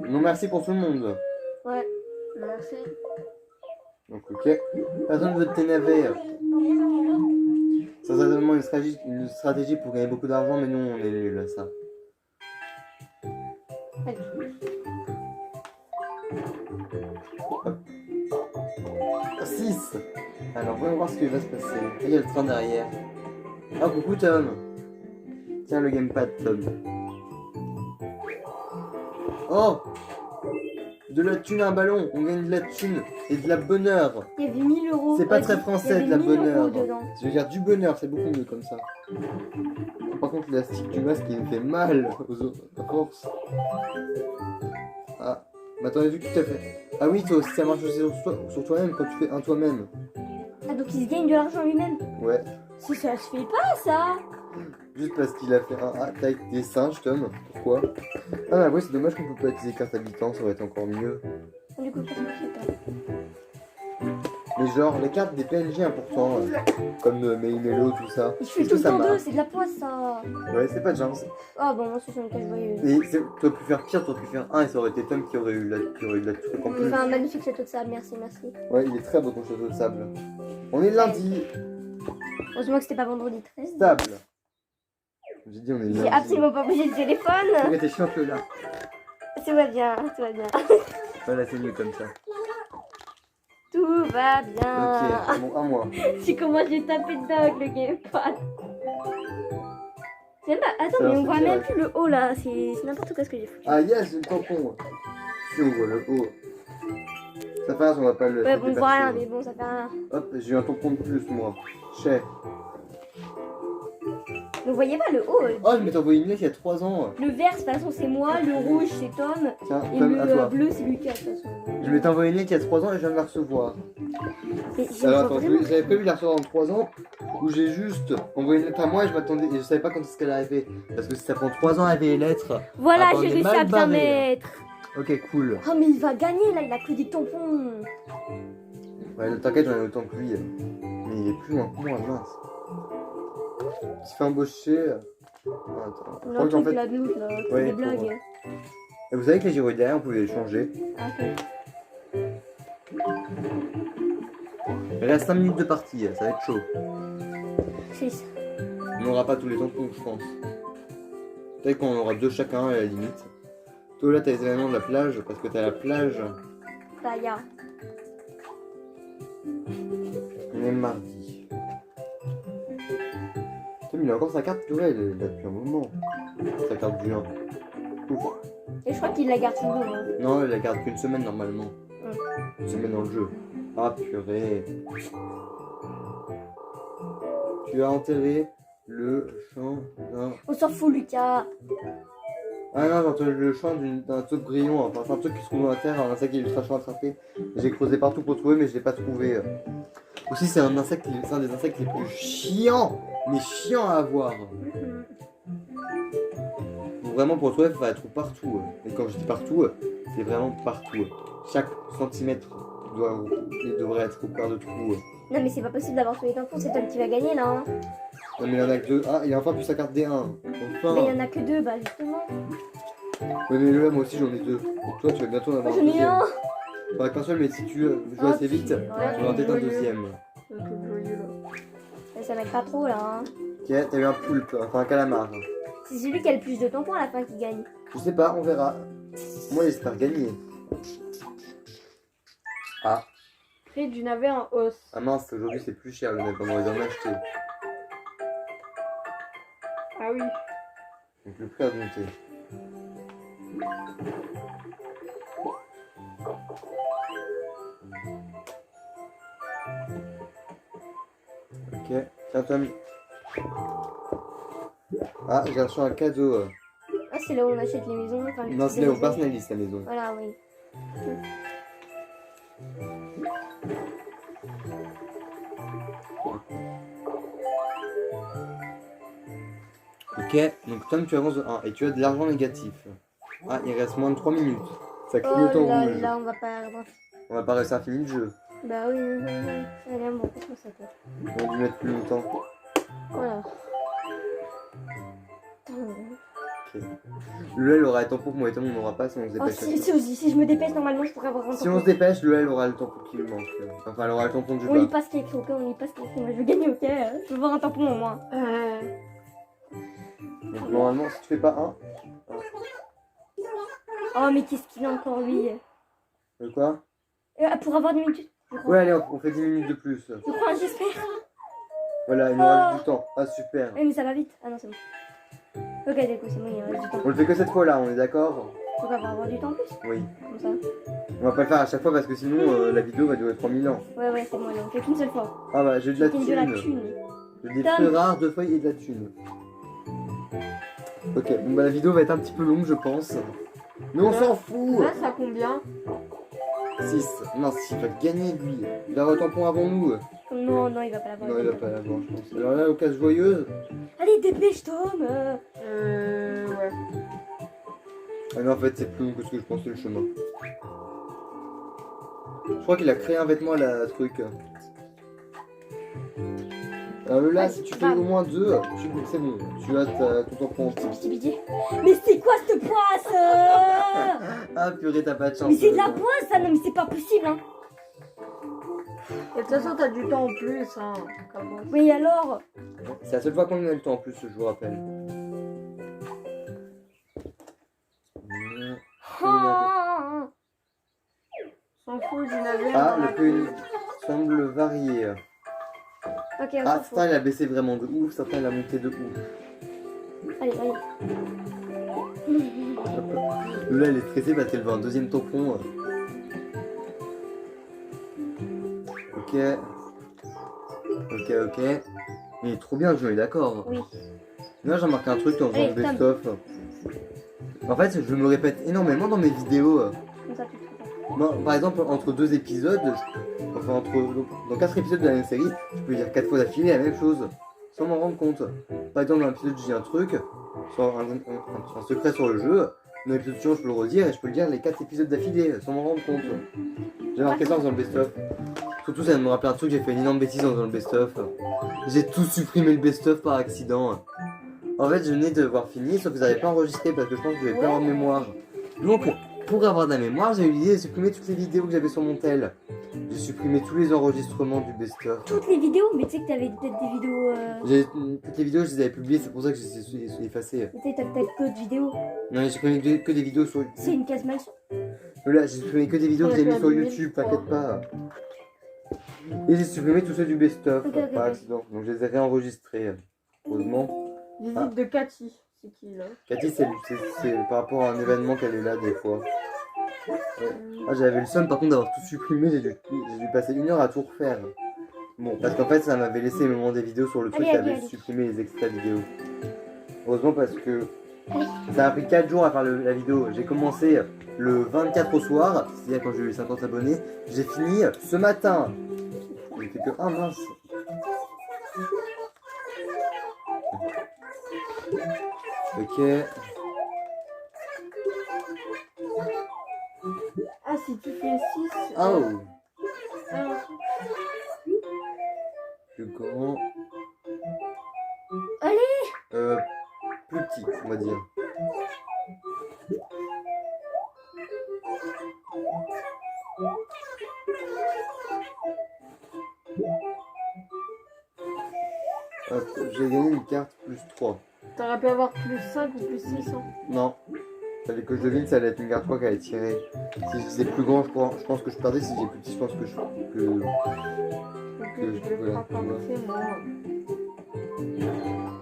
S1: Non merci pour tout le monde.
S3: Ouais.
S2: Merci.
S1: Donc ok. Personne veut de tes navets. Ça c'est certainement une stratégie pour gagner beaucoup d'argent, mais nous on est nuls à ça.
S3: Allez.
S1: 6. Alors voyons voir ce qui va se passer. Il y a le train derrière. Ah coucou Tom. Tiens le gamepad Tom. Oh, de la thune à un ballon. On gagne de la thune et de la bonheur.
S3: Il y avait 1000 euros.
S1: C'est pas très français de la bonheur.
S3: Dedans.
S1: Je veux dire du bonheur, c'est beaucoup mieux comme ça. Par contre l'élastique du masque il me fait mal aux autres à force. Ah, mais attendez vu que tu as fait. Ah oui toi aussi ça marche aussi sur toi-même quand tu fais un toi-même.
S3: Ah donc il se gagne de l'argent lui-même.
S1: Ouais.
S3: Si ça se fait pas ça.
S1: Juste parce qu'il a fait un acte avec des singes, Tom. Pourquoi? Ah bah ouais, c'est dommage qu'on peut pas utiliser carte habitant, ça aurait été encore mieux.
S3: Du coup ça se fait pas.
S1: Mais genre, les cartes des PNJ importants, comme Méli-Mélo, tout ça.
S3: Il fait
S1: est-ce
S3: tout
S1: que
S3: le
S1: ça
S3: temps deux,
S1: marche?
S3: c'est de la poisse ça.
S1: Ouais, c'est pas de chance.
S3: Ah bon moi c'est sur une cage joyeuse.
S1: Et t'aurais pu faire pire, t'aurais pu faire 1 et ça aurait été Tom qui aurait eu de la truc en
S3: Il
S1: plus.
S3: fait un magnifique château de sable, merci, merci.
S1: Ouais, il est très beau ton château de sable. On est lundi.
S3: Heureusement que c'était pas vendredi 13.
S1: Stable. J'ai dit on est lundi.
S3: J'ai absolument pas bougé le téléphone.
S1: Ouais, t'es chiant que là.
S3: Tout va bien, tout va bien.
S1: Voilà, c'est mieux comme ça.
S3: Tout va bien.
S1: Ok, bon, à moi.
S3: C'est comment j'ai tapé dedans avec le gamepad. Même pas, attends,
S1: Ça
S3: mais
S1: va
S3: on
S1: se
S3: voit
S1: dire,
S3: même
S1: ouais.
S3: plus le haut là, c'est n'importe quoi ce que j'ai foutu.
S1: Ah yes, j'ai le tampon. Si on voit le haut. Ça fait rien, on va pas le.
S3: Ouais,
S1: faire
S3: bon, on voit
S1: dépercer.
S3: rien, mais bon, ça fait rien.
S1: Hop, j'ai eu un tampon de plus moi. Cher.
S3: Mais vous voyez pas le haut.
S1: Oh, je m'étais envoyé une lettre il y a 3 ans.
S3: Le vert, de toute façon, c'est moi, le rouge, c'est Tom,
S1: Tiens,
S3: et
S1: Tom, à
S3: le
S1: toi.
S3: bleu, c'est Lucas, de toute façon.
S1: Je m'étais envoyé une lettre il y a 3 ans et je viens de la recevoir.
S3: Mais je
S1: Alors
S3: vois
S1: attends,
S3: vraiment-
S1: j'avais prévu de la recevoir dans 3 ans où j'ai juste envoyé une lettre à moi et je m'attendais et je savais pas quand est-ce qu'elle arrivait. Parce que si ça prend 3 ans à arriver les lettres.
S3: Voilà,
S1: Ah, bah, on
S3: j'ai
S1: est
S3: réussi
S1: mal
S3: à bien
S1: barré.
S3: mettre.
S1: Ok, cool.
S3: Oh, mais il va gagner là, il a que des tampons.
S1: Ouais, t'inquiète, j'en ai autant que lui. Mais il est plus loin que moi, mince. Il se fait embaucher. Attends. Je
S3: Le
S1: crois qu'en
S3: truc
S1: fait.
S3: là de l'autre, là, c'est
S1: Ouais,
S3: des
S1: pour
S3: blagues.
S1: moi. Et vous savez que les gyros derrière, on pouvait les changer.
S3: Ah, ok.
S1: Il reste 5 minutes de partie, ça va être chaud.
S3: 6.
S1: On n'aura pas tous les tampons, je pense. Peut-être qu'on aura 2 chacun à la limite. Toi là, t'as les événements de la plage parce que t'as la plage.
S3: Taya.
S1: On est mardi. Tom, il a encore sa carte purée, il est là depuis un moment. Sa carte du 1. Ouf.
S3: Et je crois qu'il la garde toujours. Hein.
S1: Non, il la garde qu'une semaine normalement. Une semaine dans le jeu. Ah purée. Tu as enterré le champ d'un...
S3: On s'en fout, Lucas.
S1: Ah non, j'ai enterré le champ d'un taupe grillon. Enfin, c'est un truc qui se trouve dans la terre, un insecte qui est ultra chaud à attraper. J'ai creusé partout pour trouver, mais je l'ai pas trouvé. Aussi, c'est un insecte, c'est un des insectes les plus chiants, mais chiants à avoir. Vraiment, pour trouver, il faut être partout. Et quand je dis partout, C'est vraiment partout. Chaque centimètre devrait être couvert de trous.
S3: Non, mais c'est pas possible d'avoir tous les tampons, c'est toi qui va gagner là. Hein.
S1: Non, mais il y en a que 2. Ah, il a enfin plus sa carte D1. Enfin.
S3: Mais il y en a que 2, bah justement.
S1: Ouais, mais là, moi aussi j'en ai 2. Donc toi, tu vas bientôt en avoir
S3: Moi j'en ai
S1: deuxième.
S3: un.
S1: Pas qu'un seul, mais si tu joues assez vite, tu vas peut-être un deuxième.
S2: C'est un truc joyeux là.
S3: Mais ça m'aide pas trop là. Hein.
S1: Ok, t'as eu un poulpe, enfin un calamar.
S3: C'est celui qui a le plus de tampons à la fin qui gagne.
S1: Je sais pas, on verra. Moi, j'espère gagner. Ah,
S2: Prix du navet en hausse.
S1: ah mince, aujourd'hui c'est plus cher le net, on aurait dû en acheter.
S2: Ah oui.
S1: Donc le prix a monté. Ok, tiens Tom. Ah, j'ai reçu un cadeau.
S3: Ah, c'est là où on achète les maisons. Enfin, les
S1: Non,
S3: petites
S1: c'est là où on
S3: maisons.
S1: personnalise la maison.
S3: Voilà, oui.
S1: Ok, donc Tom, tu avances de 1 et tu as de l'argent négatif. Ah, il reste moins de 3 minutes. Ça
S3: Oh
S1: clignote en
S3: là
S1: rouge.
S3: là, on va perdre.
S1: On va pas réussir à finir le jeu.
S3: Bah oui, oui, oui, oui. Allez, bon, comment ça fait?
S1: On va dû mettre plus longtemps.
S3: Voilà.
S1: Ok. Le L aura le temps pour moi et Tom on n'aura pas si on se
S3: Oh,
S1: dépêche.
S3: si je me dépêche, normalement, je pourrais avoir un
S1: Si on se dépêche, le L aura le temps pour qu'il lui manque. Enfin, elle aura le temps pour du
S3: On lit
S1: bas.
S3: pas ce qui est écrit, ok? On lit pas ce qui est écrit. Moi, je veux gagner, ok? Je veux voir un tampon au moins.
S1: Donc normalement, si tu fais pas 1,
S3: Oh, mais qu'est-ce qu'il a encore, lui?
S1: de quoi?
S3: Pour avoir 10 minutes, je crois.
S1: Ouais, allez, on fait 10 minutes de plus.
S3: Je crois, j'espère.
S1: Voilà, il nous reste du temps. Ah, super.
S3: Oui, mais ça va vite. Ah non, c'est bon. Ok, du coup, c'est bon, il reste du temps.
S1: On le fait que cette fois là, on est d'accord?
S3: Donc, on va avoir du temps en plus.
S1: Oui.
S3: Comme ça.
S1: On va pas le faire à chaque fois parce que sinon la vidéo va durer 3000 ans.
S3: Ouais, ouais, c'est bon, allez, on fait qu'une seule fois.
S1: Ah bah, j'ai de la
S3: C'était de la
S1: thune.
S3: thune.
S1: J'ai des
S3: Tom.
S1: feux rares, 2 feuilles et de la thune. Ok, bon bah la vidéo va être un petit peu longue je pense. Mais on s'en fout.
S2: Là, ça combien?
S1: 6. Non, il va gagner lui. Il a un tampon avant nous.
S3: Non, non, il va pas l'avoir.
S1: Non, il va pas l'avoir, je pense. Alors là, occasion joyeuse.
S3: Allez, dépêche, Tom.
S2: Ouais.
S1: Ah non, en fait, c'est plus long que ce que je pensais le chemin. Je crois qu'il a créé un vêtement à la truc. Là, si tu fais au moins 2, c'est bon. Tu as ton tampon en plus.
S3: Petit pitié. Mais c'est quoi cette poisse
S1: Ah purée, t'as pas de chance.
S3: Mais c'est de la poisse, ça. Non, mais c'est pas possible, hein.
S2: Et de toute façon, t'as du temps en plus, hein.
S3: Oui, alors.
S1: C'est la seule fois qu'on a le temps en plus, je vous rappelle.
S3: Ah.
S2: S'en fout du navet.
S1: Ah, le peu semble varier.
S3: Ok, on
S1: Ah,
S3: s'en fout.
S1: certains il a baissé vraiment de ouf, certains il a monté de ouf.
S3: Allez, allez.
S1: Là, elle est stressée parce qu'elle veut un deuxième tampon. Ok. Ok. Il est trop bien le jeu, on est d'accord.
S3: Oui.
S1: Là, j'ai remarqué un truc en faisant
S3: Allez,
S1: le best-of. En fait, je me répète énormément dans mes vidéos.
S3: Comme ça, tout de suite.
S1: Moi, par exemple, entre 2 épisodes, enfin, dans 4 épisodes de la même série, je peux dire 4 fois d'affilée la même chose, sans m'en rendre compte. Par exemple, dans l'épisode, je dis un truc, sur un secret sur le jeu. Dans l'épisode suivant, je peux le redire et je peux le dire les 4 épisodes d'affilée, sans m'en rendre compte. J'ai marqué ça en faisant le best-of. Surtout, ça me rappelle un truc, j'ai fait une énorme bêtise en faisant le best-of. J'ai tout supprimé le best-of par accident. En fait, je venais de voir fini, sauf que vous n'avez pas enregistré parce que je pense que je n'avais pas avoir de mémoire. Donc, pour avoir de la mémoire, j'ai eu l'idée de supprimer toutes les vidéos que j'avais sur mon tel. J'ai supprimé tous les enregistrements du best-of.
S3: Toutes les vidéos, mais tu sais que t'avais peut-être des vidéos.
S1: Toutes les vidéos, je les avais publiées, c'est pour ça que je les ai effacées.
S3: Tu sais, t'as peut-être peu de vidéos.
S1: Non, j'ai supprimé que des vidéos sur YouTube.
S3: C'est une case malchance.
S1: Là, j'ai supprimé que des vidéos que j'ai mis sur
S2: Ouais,
S1: YouTube, t'inquiète pas. Et j'ai supprimé tous ceux du best-of
S3: Ok.
S1: par accident. Donc, je les ai réenregistrés. Heureusement.
S2: Visite de Cathy. C'est qui là?
S1: Cathy, c'est par rapport à un événement qu'elle est là des fois. Ah, j'avais le seum par contre d'avoir tout supprimé, j'ai dû passer 1 heure à tout refaire. Bon, parce qu'en fait ça m'avait laissé le moment des vidéos sur le truc qui avait supprimé les extraits vidéo. Heureusement parce que ça a pris 4 jours à faire la vidéo. J'ai commencé le 24 au soir, c'est-à-dire quand j'ai eu les 50 abonnés. J'ai fini ce matin. J'ai fait que ah mince. Ok. Oh,
S2: Alors,
S1: plus grand.
S3: Allez.
S1: Plus petit, on va dire. Hop, j'ai gagné une carte plus 3.
S2: t'aurais pu avoir plus 5 ou plus 6. Hein.
S1: Non. Fallait que je devine, ça allait être une carte 3 qui allait tirer. Si je faisais plus grand, je pense que je perdais. Si j'ai plus petit, je pense que je.
S2: Donc je vais
S1: voilà,
S2: frapper moi.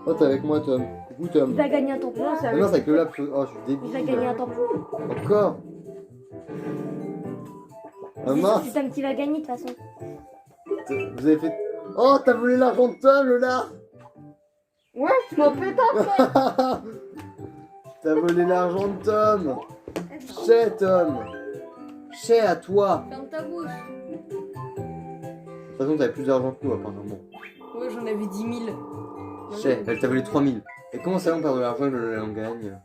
S1: Oh, t'es avec moi, Tom. Coucou, Tom.
S3: Il va gagner un tampon.
S2: Non, c'est
S1: Ah non, c'est
S2: avec
S1: avec le lab. Oh, je suis
S3: Il va
S1: débile.
S3: gagner un tampon.
S1: Encore. Ah
S3: C'est sûr,
S1: mince.
S3: c'est Tom qui va gagner de toute façon.
S1: Vous avez fait. Oh, t'as volé l'argent de Tom, Lola.
S2: Ouais, tu m'as pété après.
S1: T'as volé l'argent de Tom. Chez Tom. Chez à toi.
S4: Ferme ta bouche.
S1: De toute façon, t'avais plus d'argent que nous, apparemment.
S4: Ouais, j'en avais 10 000.
S1: Chez, elle t'a volé 3000. Et comment ça, on perd de l'argent et Lola en gagne?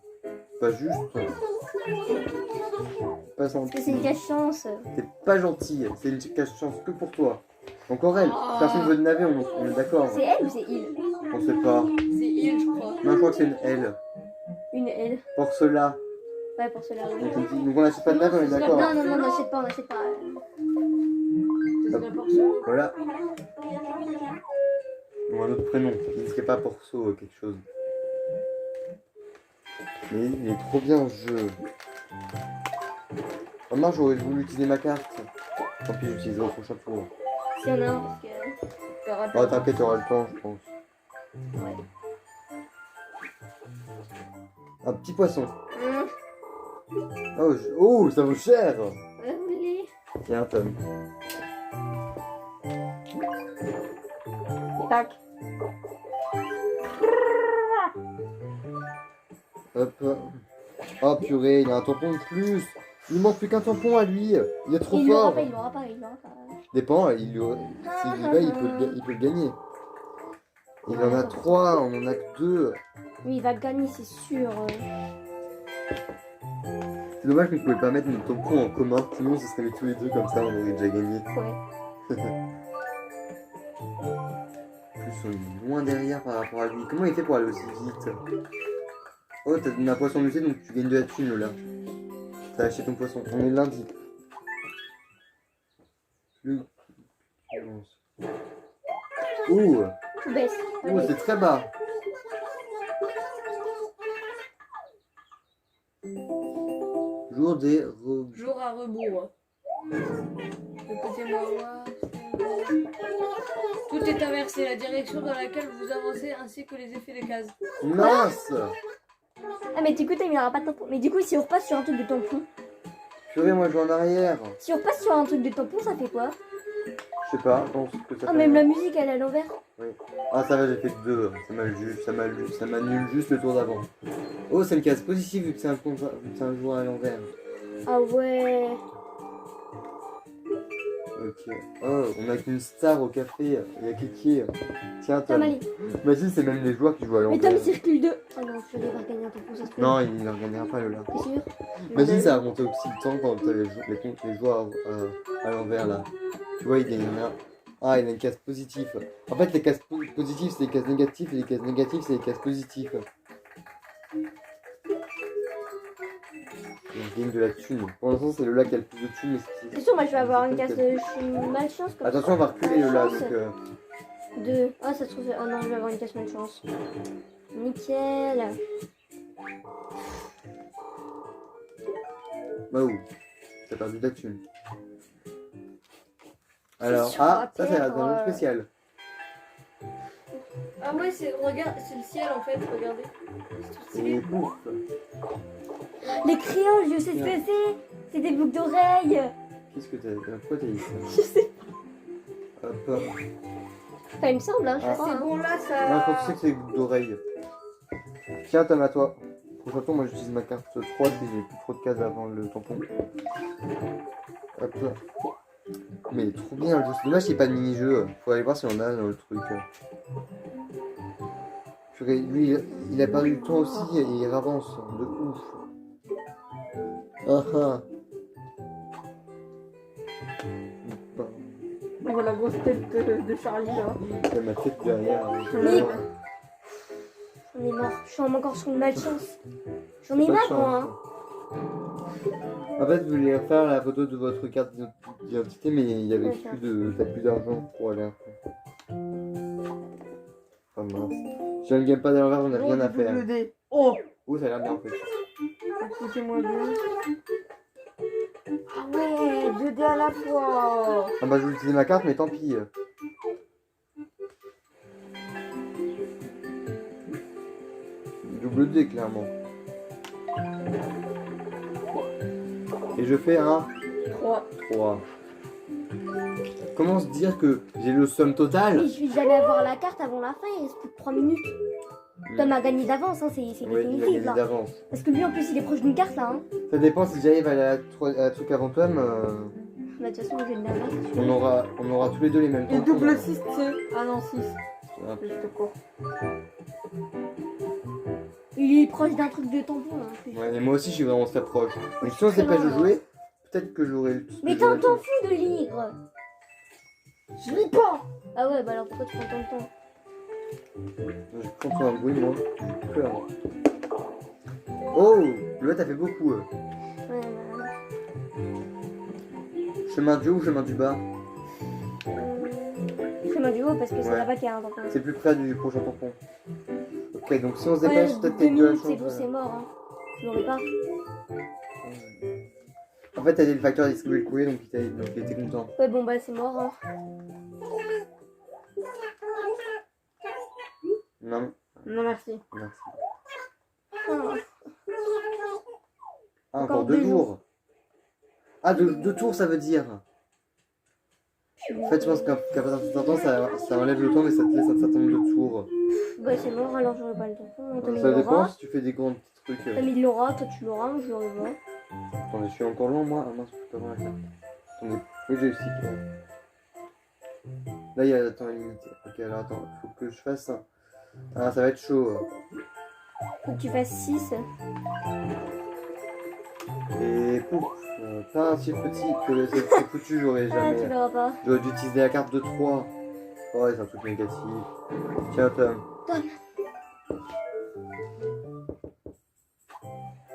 S1: Pas juste. Pas
S3: Parce que
S1: gentil.
S3: c'est une cache-chance.
S1: T'es pas gentil. C'est une cache-chance que pour toi. Encore elle.
S4: Ah.
S1: Personne veut de navet, on est d'accord.
S3: C'est elle ou c'est il?
S1: On sait pas.
S4: C'est il, je crois.
S1: Non, je crois que c'est une L.
S3: Une elle.
S1: Pour cela.
S3: Ouais, pour cela. Oui.
S1: Donc on n'achète pas de navet, on est d'accord.
S3: Non, non, non, on n'achète pas, on n'achète pas.
S4: C'est n'importe quoi.
S1: Voilà. Ou un autre prénom. Il ne serait pas Porso quelque chose. Mais il est trop bien ce jeu. Oh non, j'aurais voulu utiliser ma carte. Tant pis, j'utiliserai au prochain tour.
S3: S'il y en a un, parce que.
S2: T'aurais
S1: Oh, t'inquiète, t'auras le temps, je pense.
S3: Ouais.
S1: Un petit poisson.
S3: Hum,
S1: Oh, oh, ça vaut cher.
S3: oui.
S1: Tiens, Tom.
S2: Tac.
S1: Hop. Oh purée, il a un tampon de plus. Il manque plus qu'un tampon à lui. Il est trop
S3: Il l'aura
S1: fort.
S3: pas, il l'aura pas, il l'aura pas.
S1: Dépend, s'il y va, il peut le gagner. Il en a 3, on en a que 2.
S3: Oui, il va gagner, c'est sûr.
S1: C'est dommage qu'on ne pouvait pas mettre notre tampon en commun. Sinon, on se serait mis tous les deux comme ça, on aurait déjà gagné.
S3: Ouais.
S1: En plus, on est loin derrière par rapport à lui. Comment il fait pour aller aussi vite? Oh, t'as donné un poisson musée, donc tu gagnes de la thune, Lola. T'as acheté ton poisson. On est lundi. Ouh,
S3: Tout baisse.
S1: ouh, c'est très bas. Jour des
S4: Jour à rebours. Le côté Mawa. Tout est inversé, la direction dans laquelle vous avancez ainsi que les effets des cases.
S1: Mince.
S3: Ah, mais du coup, il n'aura pas de tampon. Mais du coup, si on repasse sur un truc de tampon,
S1: Purée, moi je vais en arrière.
S3: si on repasse sur un truc de tampon, ça fait quoi?
S1: Je sais pas, je pense que ça
S3: Ah,
S1: fait-
S3: même la musique, elle est à l'envers.
S1: Ah ça va, j'ai fait que 2. Ça m'annule juste le tour d'avant. Oh, c'est une case positive vu que c'est un joueur à l'envers.
S3: Ah ouais.
S1: Ok. Oh, on a qu'une star au café. Il y a Kiki. Tiens,
S3: Tom,
S1: Tom.
S3: allez.
S1: Imagine, c'est même les joueurs qui jouent à
S3: Mais
S1: l'envers.
S3: Tom, circule 2. Oh non, je vais pas gagner un tampon, ça se peut.
S1: Non, il ne regagnera pas, Lola.
S3: T'es sûr?
S1: Imagine, ça a remonté aussi le temps quand t'avais les joueurs à l'envers là. Tu vois, il gagne rien. Ah, il a une case positive. En fait, les cases positives, c'est les cases négatives, et les cases négatives, c'est les cases positives. Il gagne de la thune. Pour l'instant, c'est Lola qui a le plus de thune. Mais
S3: C'est sûr, moi je vais avoir une case de malchance comme
S1: Attention, on va reculer Lola. Donc,
S3: De... Ah, ça se trouve... Ah non, je vais avoir une case malchance. Nickel.
S1: bah où t'as perdu de la thune. Alors,
S3: sur
S1: ah,
S3: la
S1: ça c'est un
S3: terre,
S1: nom spécial.
S4: Ah ouais, regarde, c'est le ciel en fait, regardez. C'est tout
S1: Et
S4: stylé.
S1: pouf.
S3: Les crayons, je sais ce que c'est. C'est des boucles d'oreilles.
S1: Qu'est-ce que t'as Pourquoi t'as dit ça?
S3: Je sais.
S1: Hop, hop.
S3: Enfin, il me semble, hein, je
S1: Ah.
S3: crois.
S2: C'est
S3: Hein.
S2: bon là,
S1: Non,
S2: ça.
S1: quand tu sais que c'est des boucles d'oreilles. Tiens, Tom, à toi. Prochain tour, moi j'utilise ma carte 3 si j'ai plus trop de cases avant le tampon. Hop. Mais il est trop bien le jeu. C'est dommage qu'il n'y ait pas de mini-jeu. Faut aller voir si on a dans le truc. Purée, lui, il a perdu le temps aussi et il avance de ouf. Ah ah.
S2: On voit la grosse tête de Charlie là.
S1: C'est ma tête derrière.
S3: Mais- J'en ai marre. Je suis encore sur une malchance. J'en ai
S1: Pas de
S3: marre,
S1: chance.
S3: moi. Hein.
S1: En fait, vous voulez refaire la photo de votre carte d'identité, mais il y avait
S3: D'accord.
S1: t'as plus d'argent pour aller. Oh mince. Je ne gagne pas à l'envers, on n'a rien à faire.
S2: Double D. Oh.
S1: Oh, ça a l'air bien en fait.
S2: Écoutez-moi bien. Ah ouais, 2D à la fois.
S1: Ah bah je vais utiliser ma carte, mais tant pis. Double D clairement. Et je fais un
S2: 3.
S1: 3. Comment se dire que j'ai le somme total?
S3: Mais je vais jamais avoir la carte avant la fin, il reste plus que 3 minutes. Tom a gagné d'avance, hein, c'est
S1: Oui, il a
S3: définitif
S1: gagné
S3: là.
S1: d'avance.
S3: Parce que lui en plus il est proche d'une carte là. Hein.
S1: Ça dépend si j'arrive à la truc avant toi,
S3: Bah de toute façon j'ai une avance.
S1: on aura tous les deux les mêmes
S2: Et
S1: temps.
S2: double 6, tu sais. Ah non, 6.
S1: Ah.
S2: Juste court.
S3: Il est proche d'un truc de tampon là. En plus.
S1: Ouais, et moi aussi je suis vraiment très proche. Donc si on se dépêche de jouer, peut-être que j'aurai.
S3: Mais t'en fous de lire.
S2: Je lis pas.
S3: Ah ouais bah alors pourquoi tu prends tant de temps?
S1: Je prends un bruit moi. J'ai peur. Oh, le t'as fait beaucoup.
S3: Ouais bah.
S1: Chemin du haut ou chemin du bas?
S3: Chemin du haut parce que c'est
S1: Ouais.
S3: là-bas qu'il y a un tampon.
S1: C'est plus près du prochain tampon. Ok, donc si on se
S3: Ouais,
S1: dépêche, peut-être
S3: 2
S1: t'as deux
S3: minutes, c'est
S1: chances.
S3: bon, c'est mort. Hein. Je l'aurais pas.
S1: En fait, t'as dit le facteur a distribué le courrier, donc il était content.
S3: Ouais bon bah c'est mort. Hein.
S1: Non,
S2: Non, merci.
S1: merci.
S3: Ah.
S1: Ah,
S3: Encore
S1: encore deux
S3: deux
S1: tours. Ah, deux tours, ça veut dire. En fait, je pense qu'à partir d'un certain temps, ça enlève le temps, mais ça te laisse un certain nombre de tours.
S3: Bah c'est mort alors j'aurais pas le tampon. Tom il
S1: Ça dépend
S3: l'aura.
S1: si tu fais des grands trucs.
S3: Tom il l'aura, toi tu l'auras, moi je l'aurai pas.
S1: Attendez, je suis encore loin, moi. Ah mince, je peux pas voir la carte. Attendez, oui, j'ai aussi. Là, il y a attends, une limite. Ok, alors attends, faut que je fasse un. Ah, ça va être chaud.
S3: Faut que tu fasses 6.
S1: Et pouf, pas un si petit que c'est foutu, j'aurais
S3: Ah
S1: jamais.
S3: tu l'auras pas.
S1: J'aurais dû utiliser la carte de 3. Ouais, c'est un truc négatif. Tiens, Tom.
S3: Tom.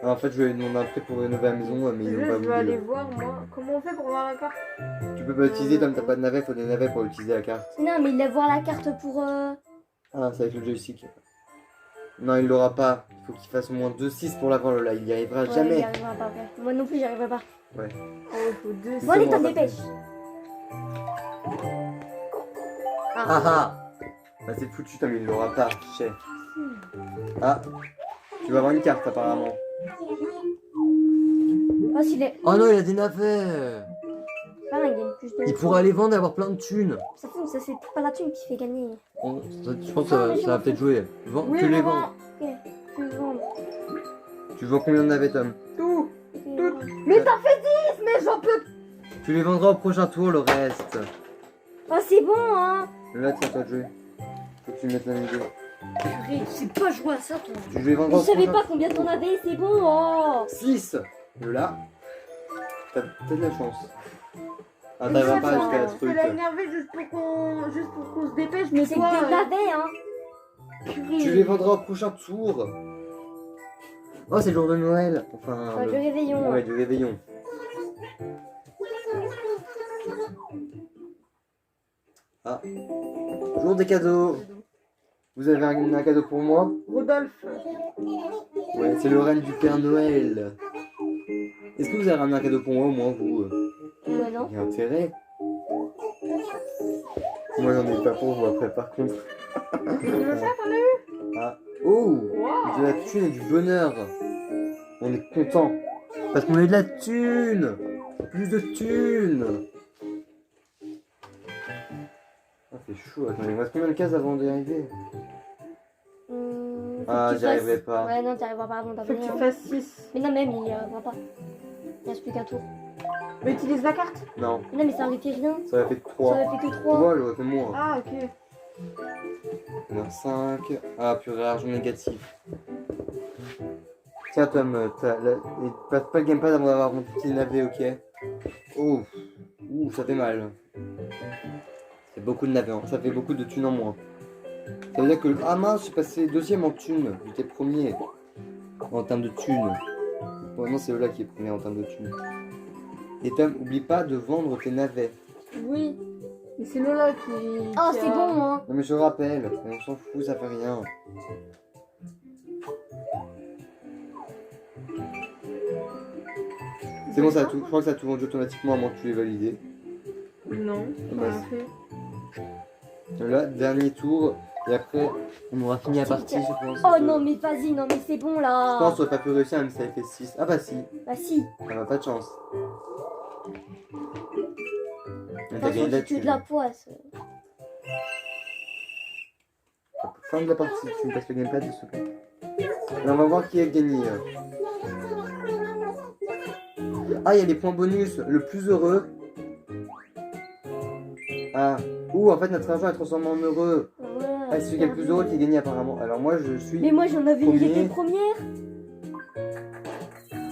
S1: Ah, en fait, je vais lui demander un prêt pour rénover la maison, mais ils n'ont pas
S2: Je vais aller
S1: voulu.
S2: voir moi. Comment on fait pour voir la carte?
S1: Tu peux pas l'utiliser, Tom, t'as pas de navet, faut des navets pour utiliser la carte.
S3: Non mais il va voir la carte pour...
S1: Ah, c'est avec le joystick. Non, il l'aura pas. Il faut qu'il fasse au moins 2-6 pour l'avoir, là. Il y arrivera
S3: Ouais, il
S1: jamais.
S3: y arrivera pas après. Moi non plus j'y arriverai pas.
S2: Oh, il faut 2.
S3: Bon allez
S1: bon,
S3: Tom
S1: on va
S3: dépêche.
S1: Ah ah. Bah, c'est foutu, Tom, il l'aura pas. Chef. Ah. Tu vas avoir une carte, apparemment.
S3: Oh s'il est...
S1: Oh non, il a des navets.
S3: Pas mal, il gagne plus de...
S1: Il pourra les vendre et avoir plein de thunes.
S3: Ça c'est pas la thune qui fait gagner.
S1: Bon, je pense que ça va peut-être jouer.
S2: Oui,
S1: tu les
S2: maman.
S1: vends.
S3: Ok, je vais vendre.
S1: Tu vends combien de navets, Tom?
S2: Tout.
S3: Ok.
S2: Mais t'as fait 10, mais j'en peux.
S1: Tu les vendras au prochain tour, le reste.
S3: Oh c'est bon hein.
S1: Là, tiens, toi de jouer. Faut que tu mettes la musique.
S3: Purée, tu sais pas jouer à ça toi.
S1: Tu les vendras
S3: Je
S1: au
S3: savais
S1: prochain
S3: pas combien t'en avais, c'est bon oh.
S1: 6. Le là. T'as peut-être de la chance. Ah, t'arriveras pas jusqu'à la
S2: Je
S1: truc.
S2: l'ai énervé juste pour qu'on se dépêche, mais
S3: C'est
S2: toi.
S3: que des navets hein. Purée.
S1: Tu les vendras au prochain tour. Oh, c'est le jour de Noël. Enfin.
S3: Ouais, le réveillon.
S1: Ouais, du réveillon. Ah. Jour des cadeaux. Vous avez un cadeau pour moi?
S2: Rodolphe.
S1: Ouais, c'est le reine du Père Noël. Est-ce que vous avez ramené un cadeau pour moi au moins vous?
S3: Ouais non.
S1: Il y a intérêt. Moi j'en ai pas pour vous après par contre.
S2: Le chat, t'en as eu?
S1: Ah. Oh,
S2: Waouh.
S1: de la thune et du bonheur. On est content. Parce qu'on a de la thune. Plus de thune. Ah, c'est chaud. Attends, il me reste combien de cases avant d'y arriver?
S3: Faut
S1: Ah,
S3: que tu
S1: j'y arriverai
S3: fasses-
S1: pas.
S3: Ouais non t'y arriveras pas avant
S2: Faut que
S3: d'abonner.
S2: tu
S3: Hein.
S2: fasses 6.
S3: Mais non même il y arrivera pas. Il reste plus qu'un tour.
S2: Mais utilise la carte.
S1: Non,
S3: Mais non mais ça aurait fait rien.
S1: ça aurait fait
S3: Ça
S1: 3.
S3: aurait fait que 3.
S1: 3, j'aurais fait moins.
S2: Ah, ok.
S1: Il y en a 5. Ah, purée, argent négatif. Tiens, Tom, passe pas le gamepad avant d'avoir mon petit navet, ok? Oh, ouh, ça fait mal. C'est beaucoup de navets, hein. Ça fait beaucoup de thunes en moins. Ça veut dire que... Ah mince, j'ai passé deuxième en thunes. J'étais premier en termes de thunes. Bon, non, c'est Lola qui est premier en termes de thunes. Et Tom, oublie pas de vendre tes navets.
S2: Oui. Mais c'est Lola qui.
S3: Oh,
S2: qui
S3: c'est
S2: a-
S3: bon, hein.
S1: Non mais je rappelle, on s'en fout, ça fait rien. C'est bon, ça a tout. Je crois que ça a tout vendu automatiquement à moins que tu l'aies validé.
S2: Non,
S1: Ah
S2: on
S1: bah,
S2: l'a fait.
S1: Là, dernier tour. Et après, on aura fini la partie, je pense.
S3: Oh non, mais vas-y, non, mais c'est bon
S1: Je
S3: là.
S1: pense qu'on aurait pas pu réussir même si ça avait fait 6. Ah bah si,
S3: Bah si.
S1: ça n'a pas de chance. Mais t'as
S3: Attention,
S1: gagné de la
S3: c'est que de
S1: thune.
S3: la poisse.
S1: Fin de la partie, tu me passes le gamepad de ce cas. Là, on va voir qui a gagné. Ah, il y a les points bonus. Le plus heureux. Ah. Ouh, en fait, notre argent est transformé en heureux.
S3: Ouais.
S1: Ah, c'est celui qui est le plus heureux qui gagne apparemment. Alors moi, je suis...
S3: Mais moi j'en avais une,
S1: Premier.
S3: j'étais première.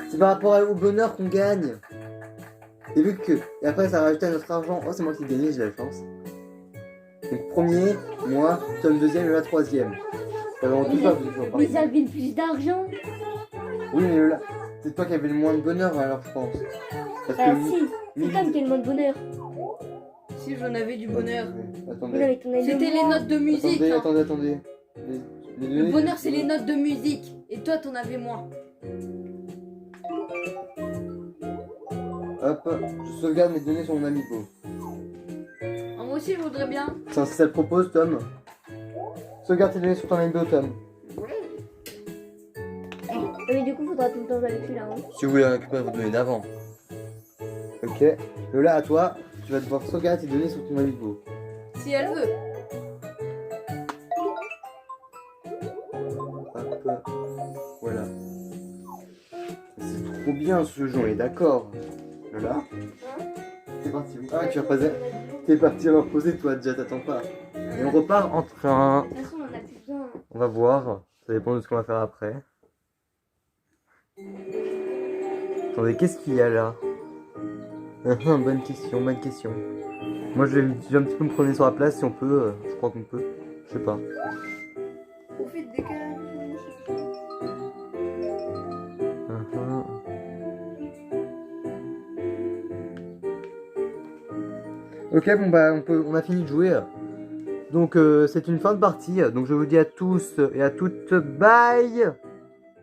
S1: C'est par rapport au bonheur qu'on gagne. Et vu que... Et après, ça a rajouté à notre argent. Oh, c'est moi qui ai gagné, j'ai la chance. Donc premier, moi, Tom deuxième et la troisième. Alors, on
S3: Mais
S1: tout ça, vous êtes
S3: Mais ils avaient le plus d'argent.
S1: Oui, mais là, c'est toi qui avais le moins de bonheur alors, je pense. Parce
S3: Bah
S1: que...
S3: si, c'est comme quel monde bonheur.
S4: Si j'en avais du bonheur.
S3: Mais non,
S1: Attendez,
S3: mais t'en as
S4: C'était les notes de musique.
S1: attendez,
S4: hein.
S1: attendez. Les
S4: Le
S1: données-
S4: bonheur, c'est les notes de musique. Et toi, t'en avais moins.
S1: Hop, je sauvegarde mes données sur mon amiibo.
S4: Ah, moi aussi, je voudrais bien.
S1: C'est ainsi que ça te propose, Tom. Sauvegarde tes données sur ton amiibo, Tom.
S3: Mais du coup, faudra tout le temps jouer celui-là. Hein.
S1: Si vous voulez récupérer vos données d'avant. Ok. Lola, à toi, tu vas devoir sauvegarder tes données sur ton amiibo.
S4: Si elle veut.
S1: Hop. Voilà. C'est trop bien ce jeu, on est d'accord. Lola, t'es parti où? Ah, tu vas reposer. T'es parti reposer, toi, déjà, t'attends pas. Et on repart en train.
S3: De toute façon, on en a plus besoin.
S1: On va voir. Ça dépend de ce qu'on va faire après. Attendez, qu'est-ce qu'il y a là? Bonne question, bonne question. Moi, je vais un petit peu me promener sur la place si on peut. Je crois qu'on peut. Je sais pas.
S4: Profite des cas.
S1: Ok, bon bah on a fini de jouer. Donc c'est une fin de partie. Donc je vous dis à tous et à toutes bye.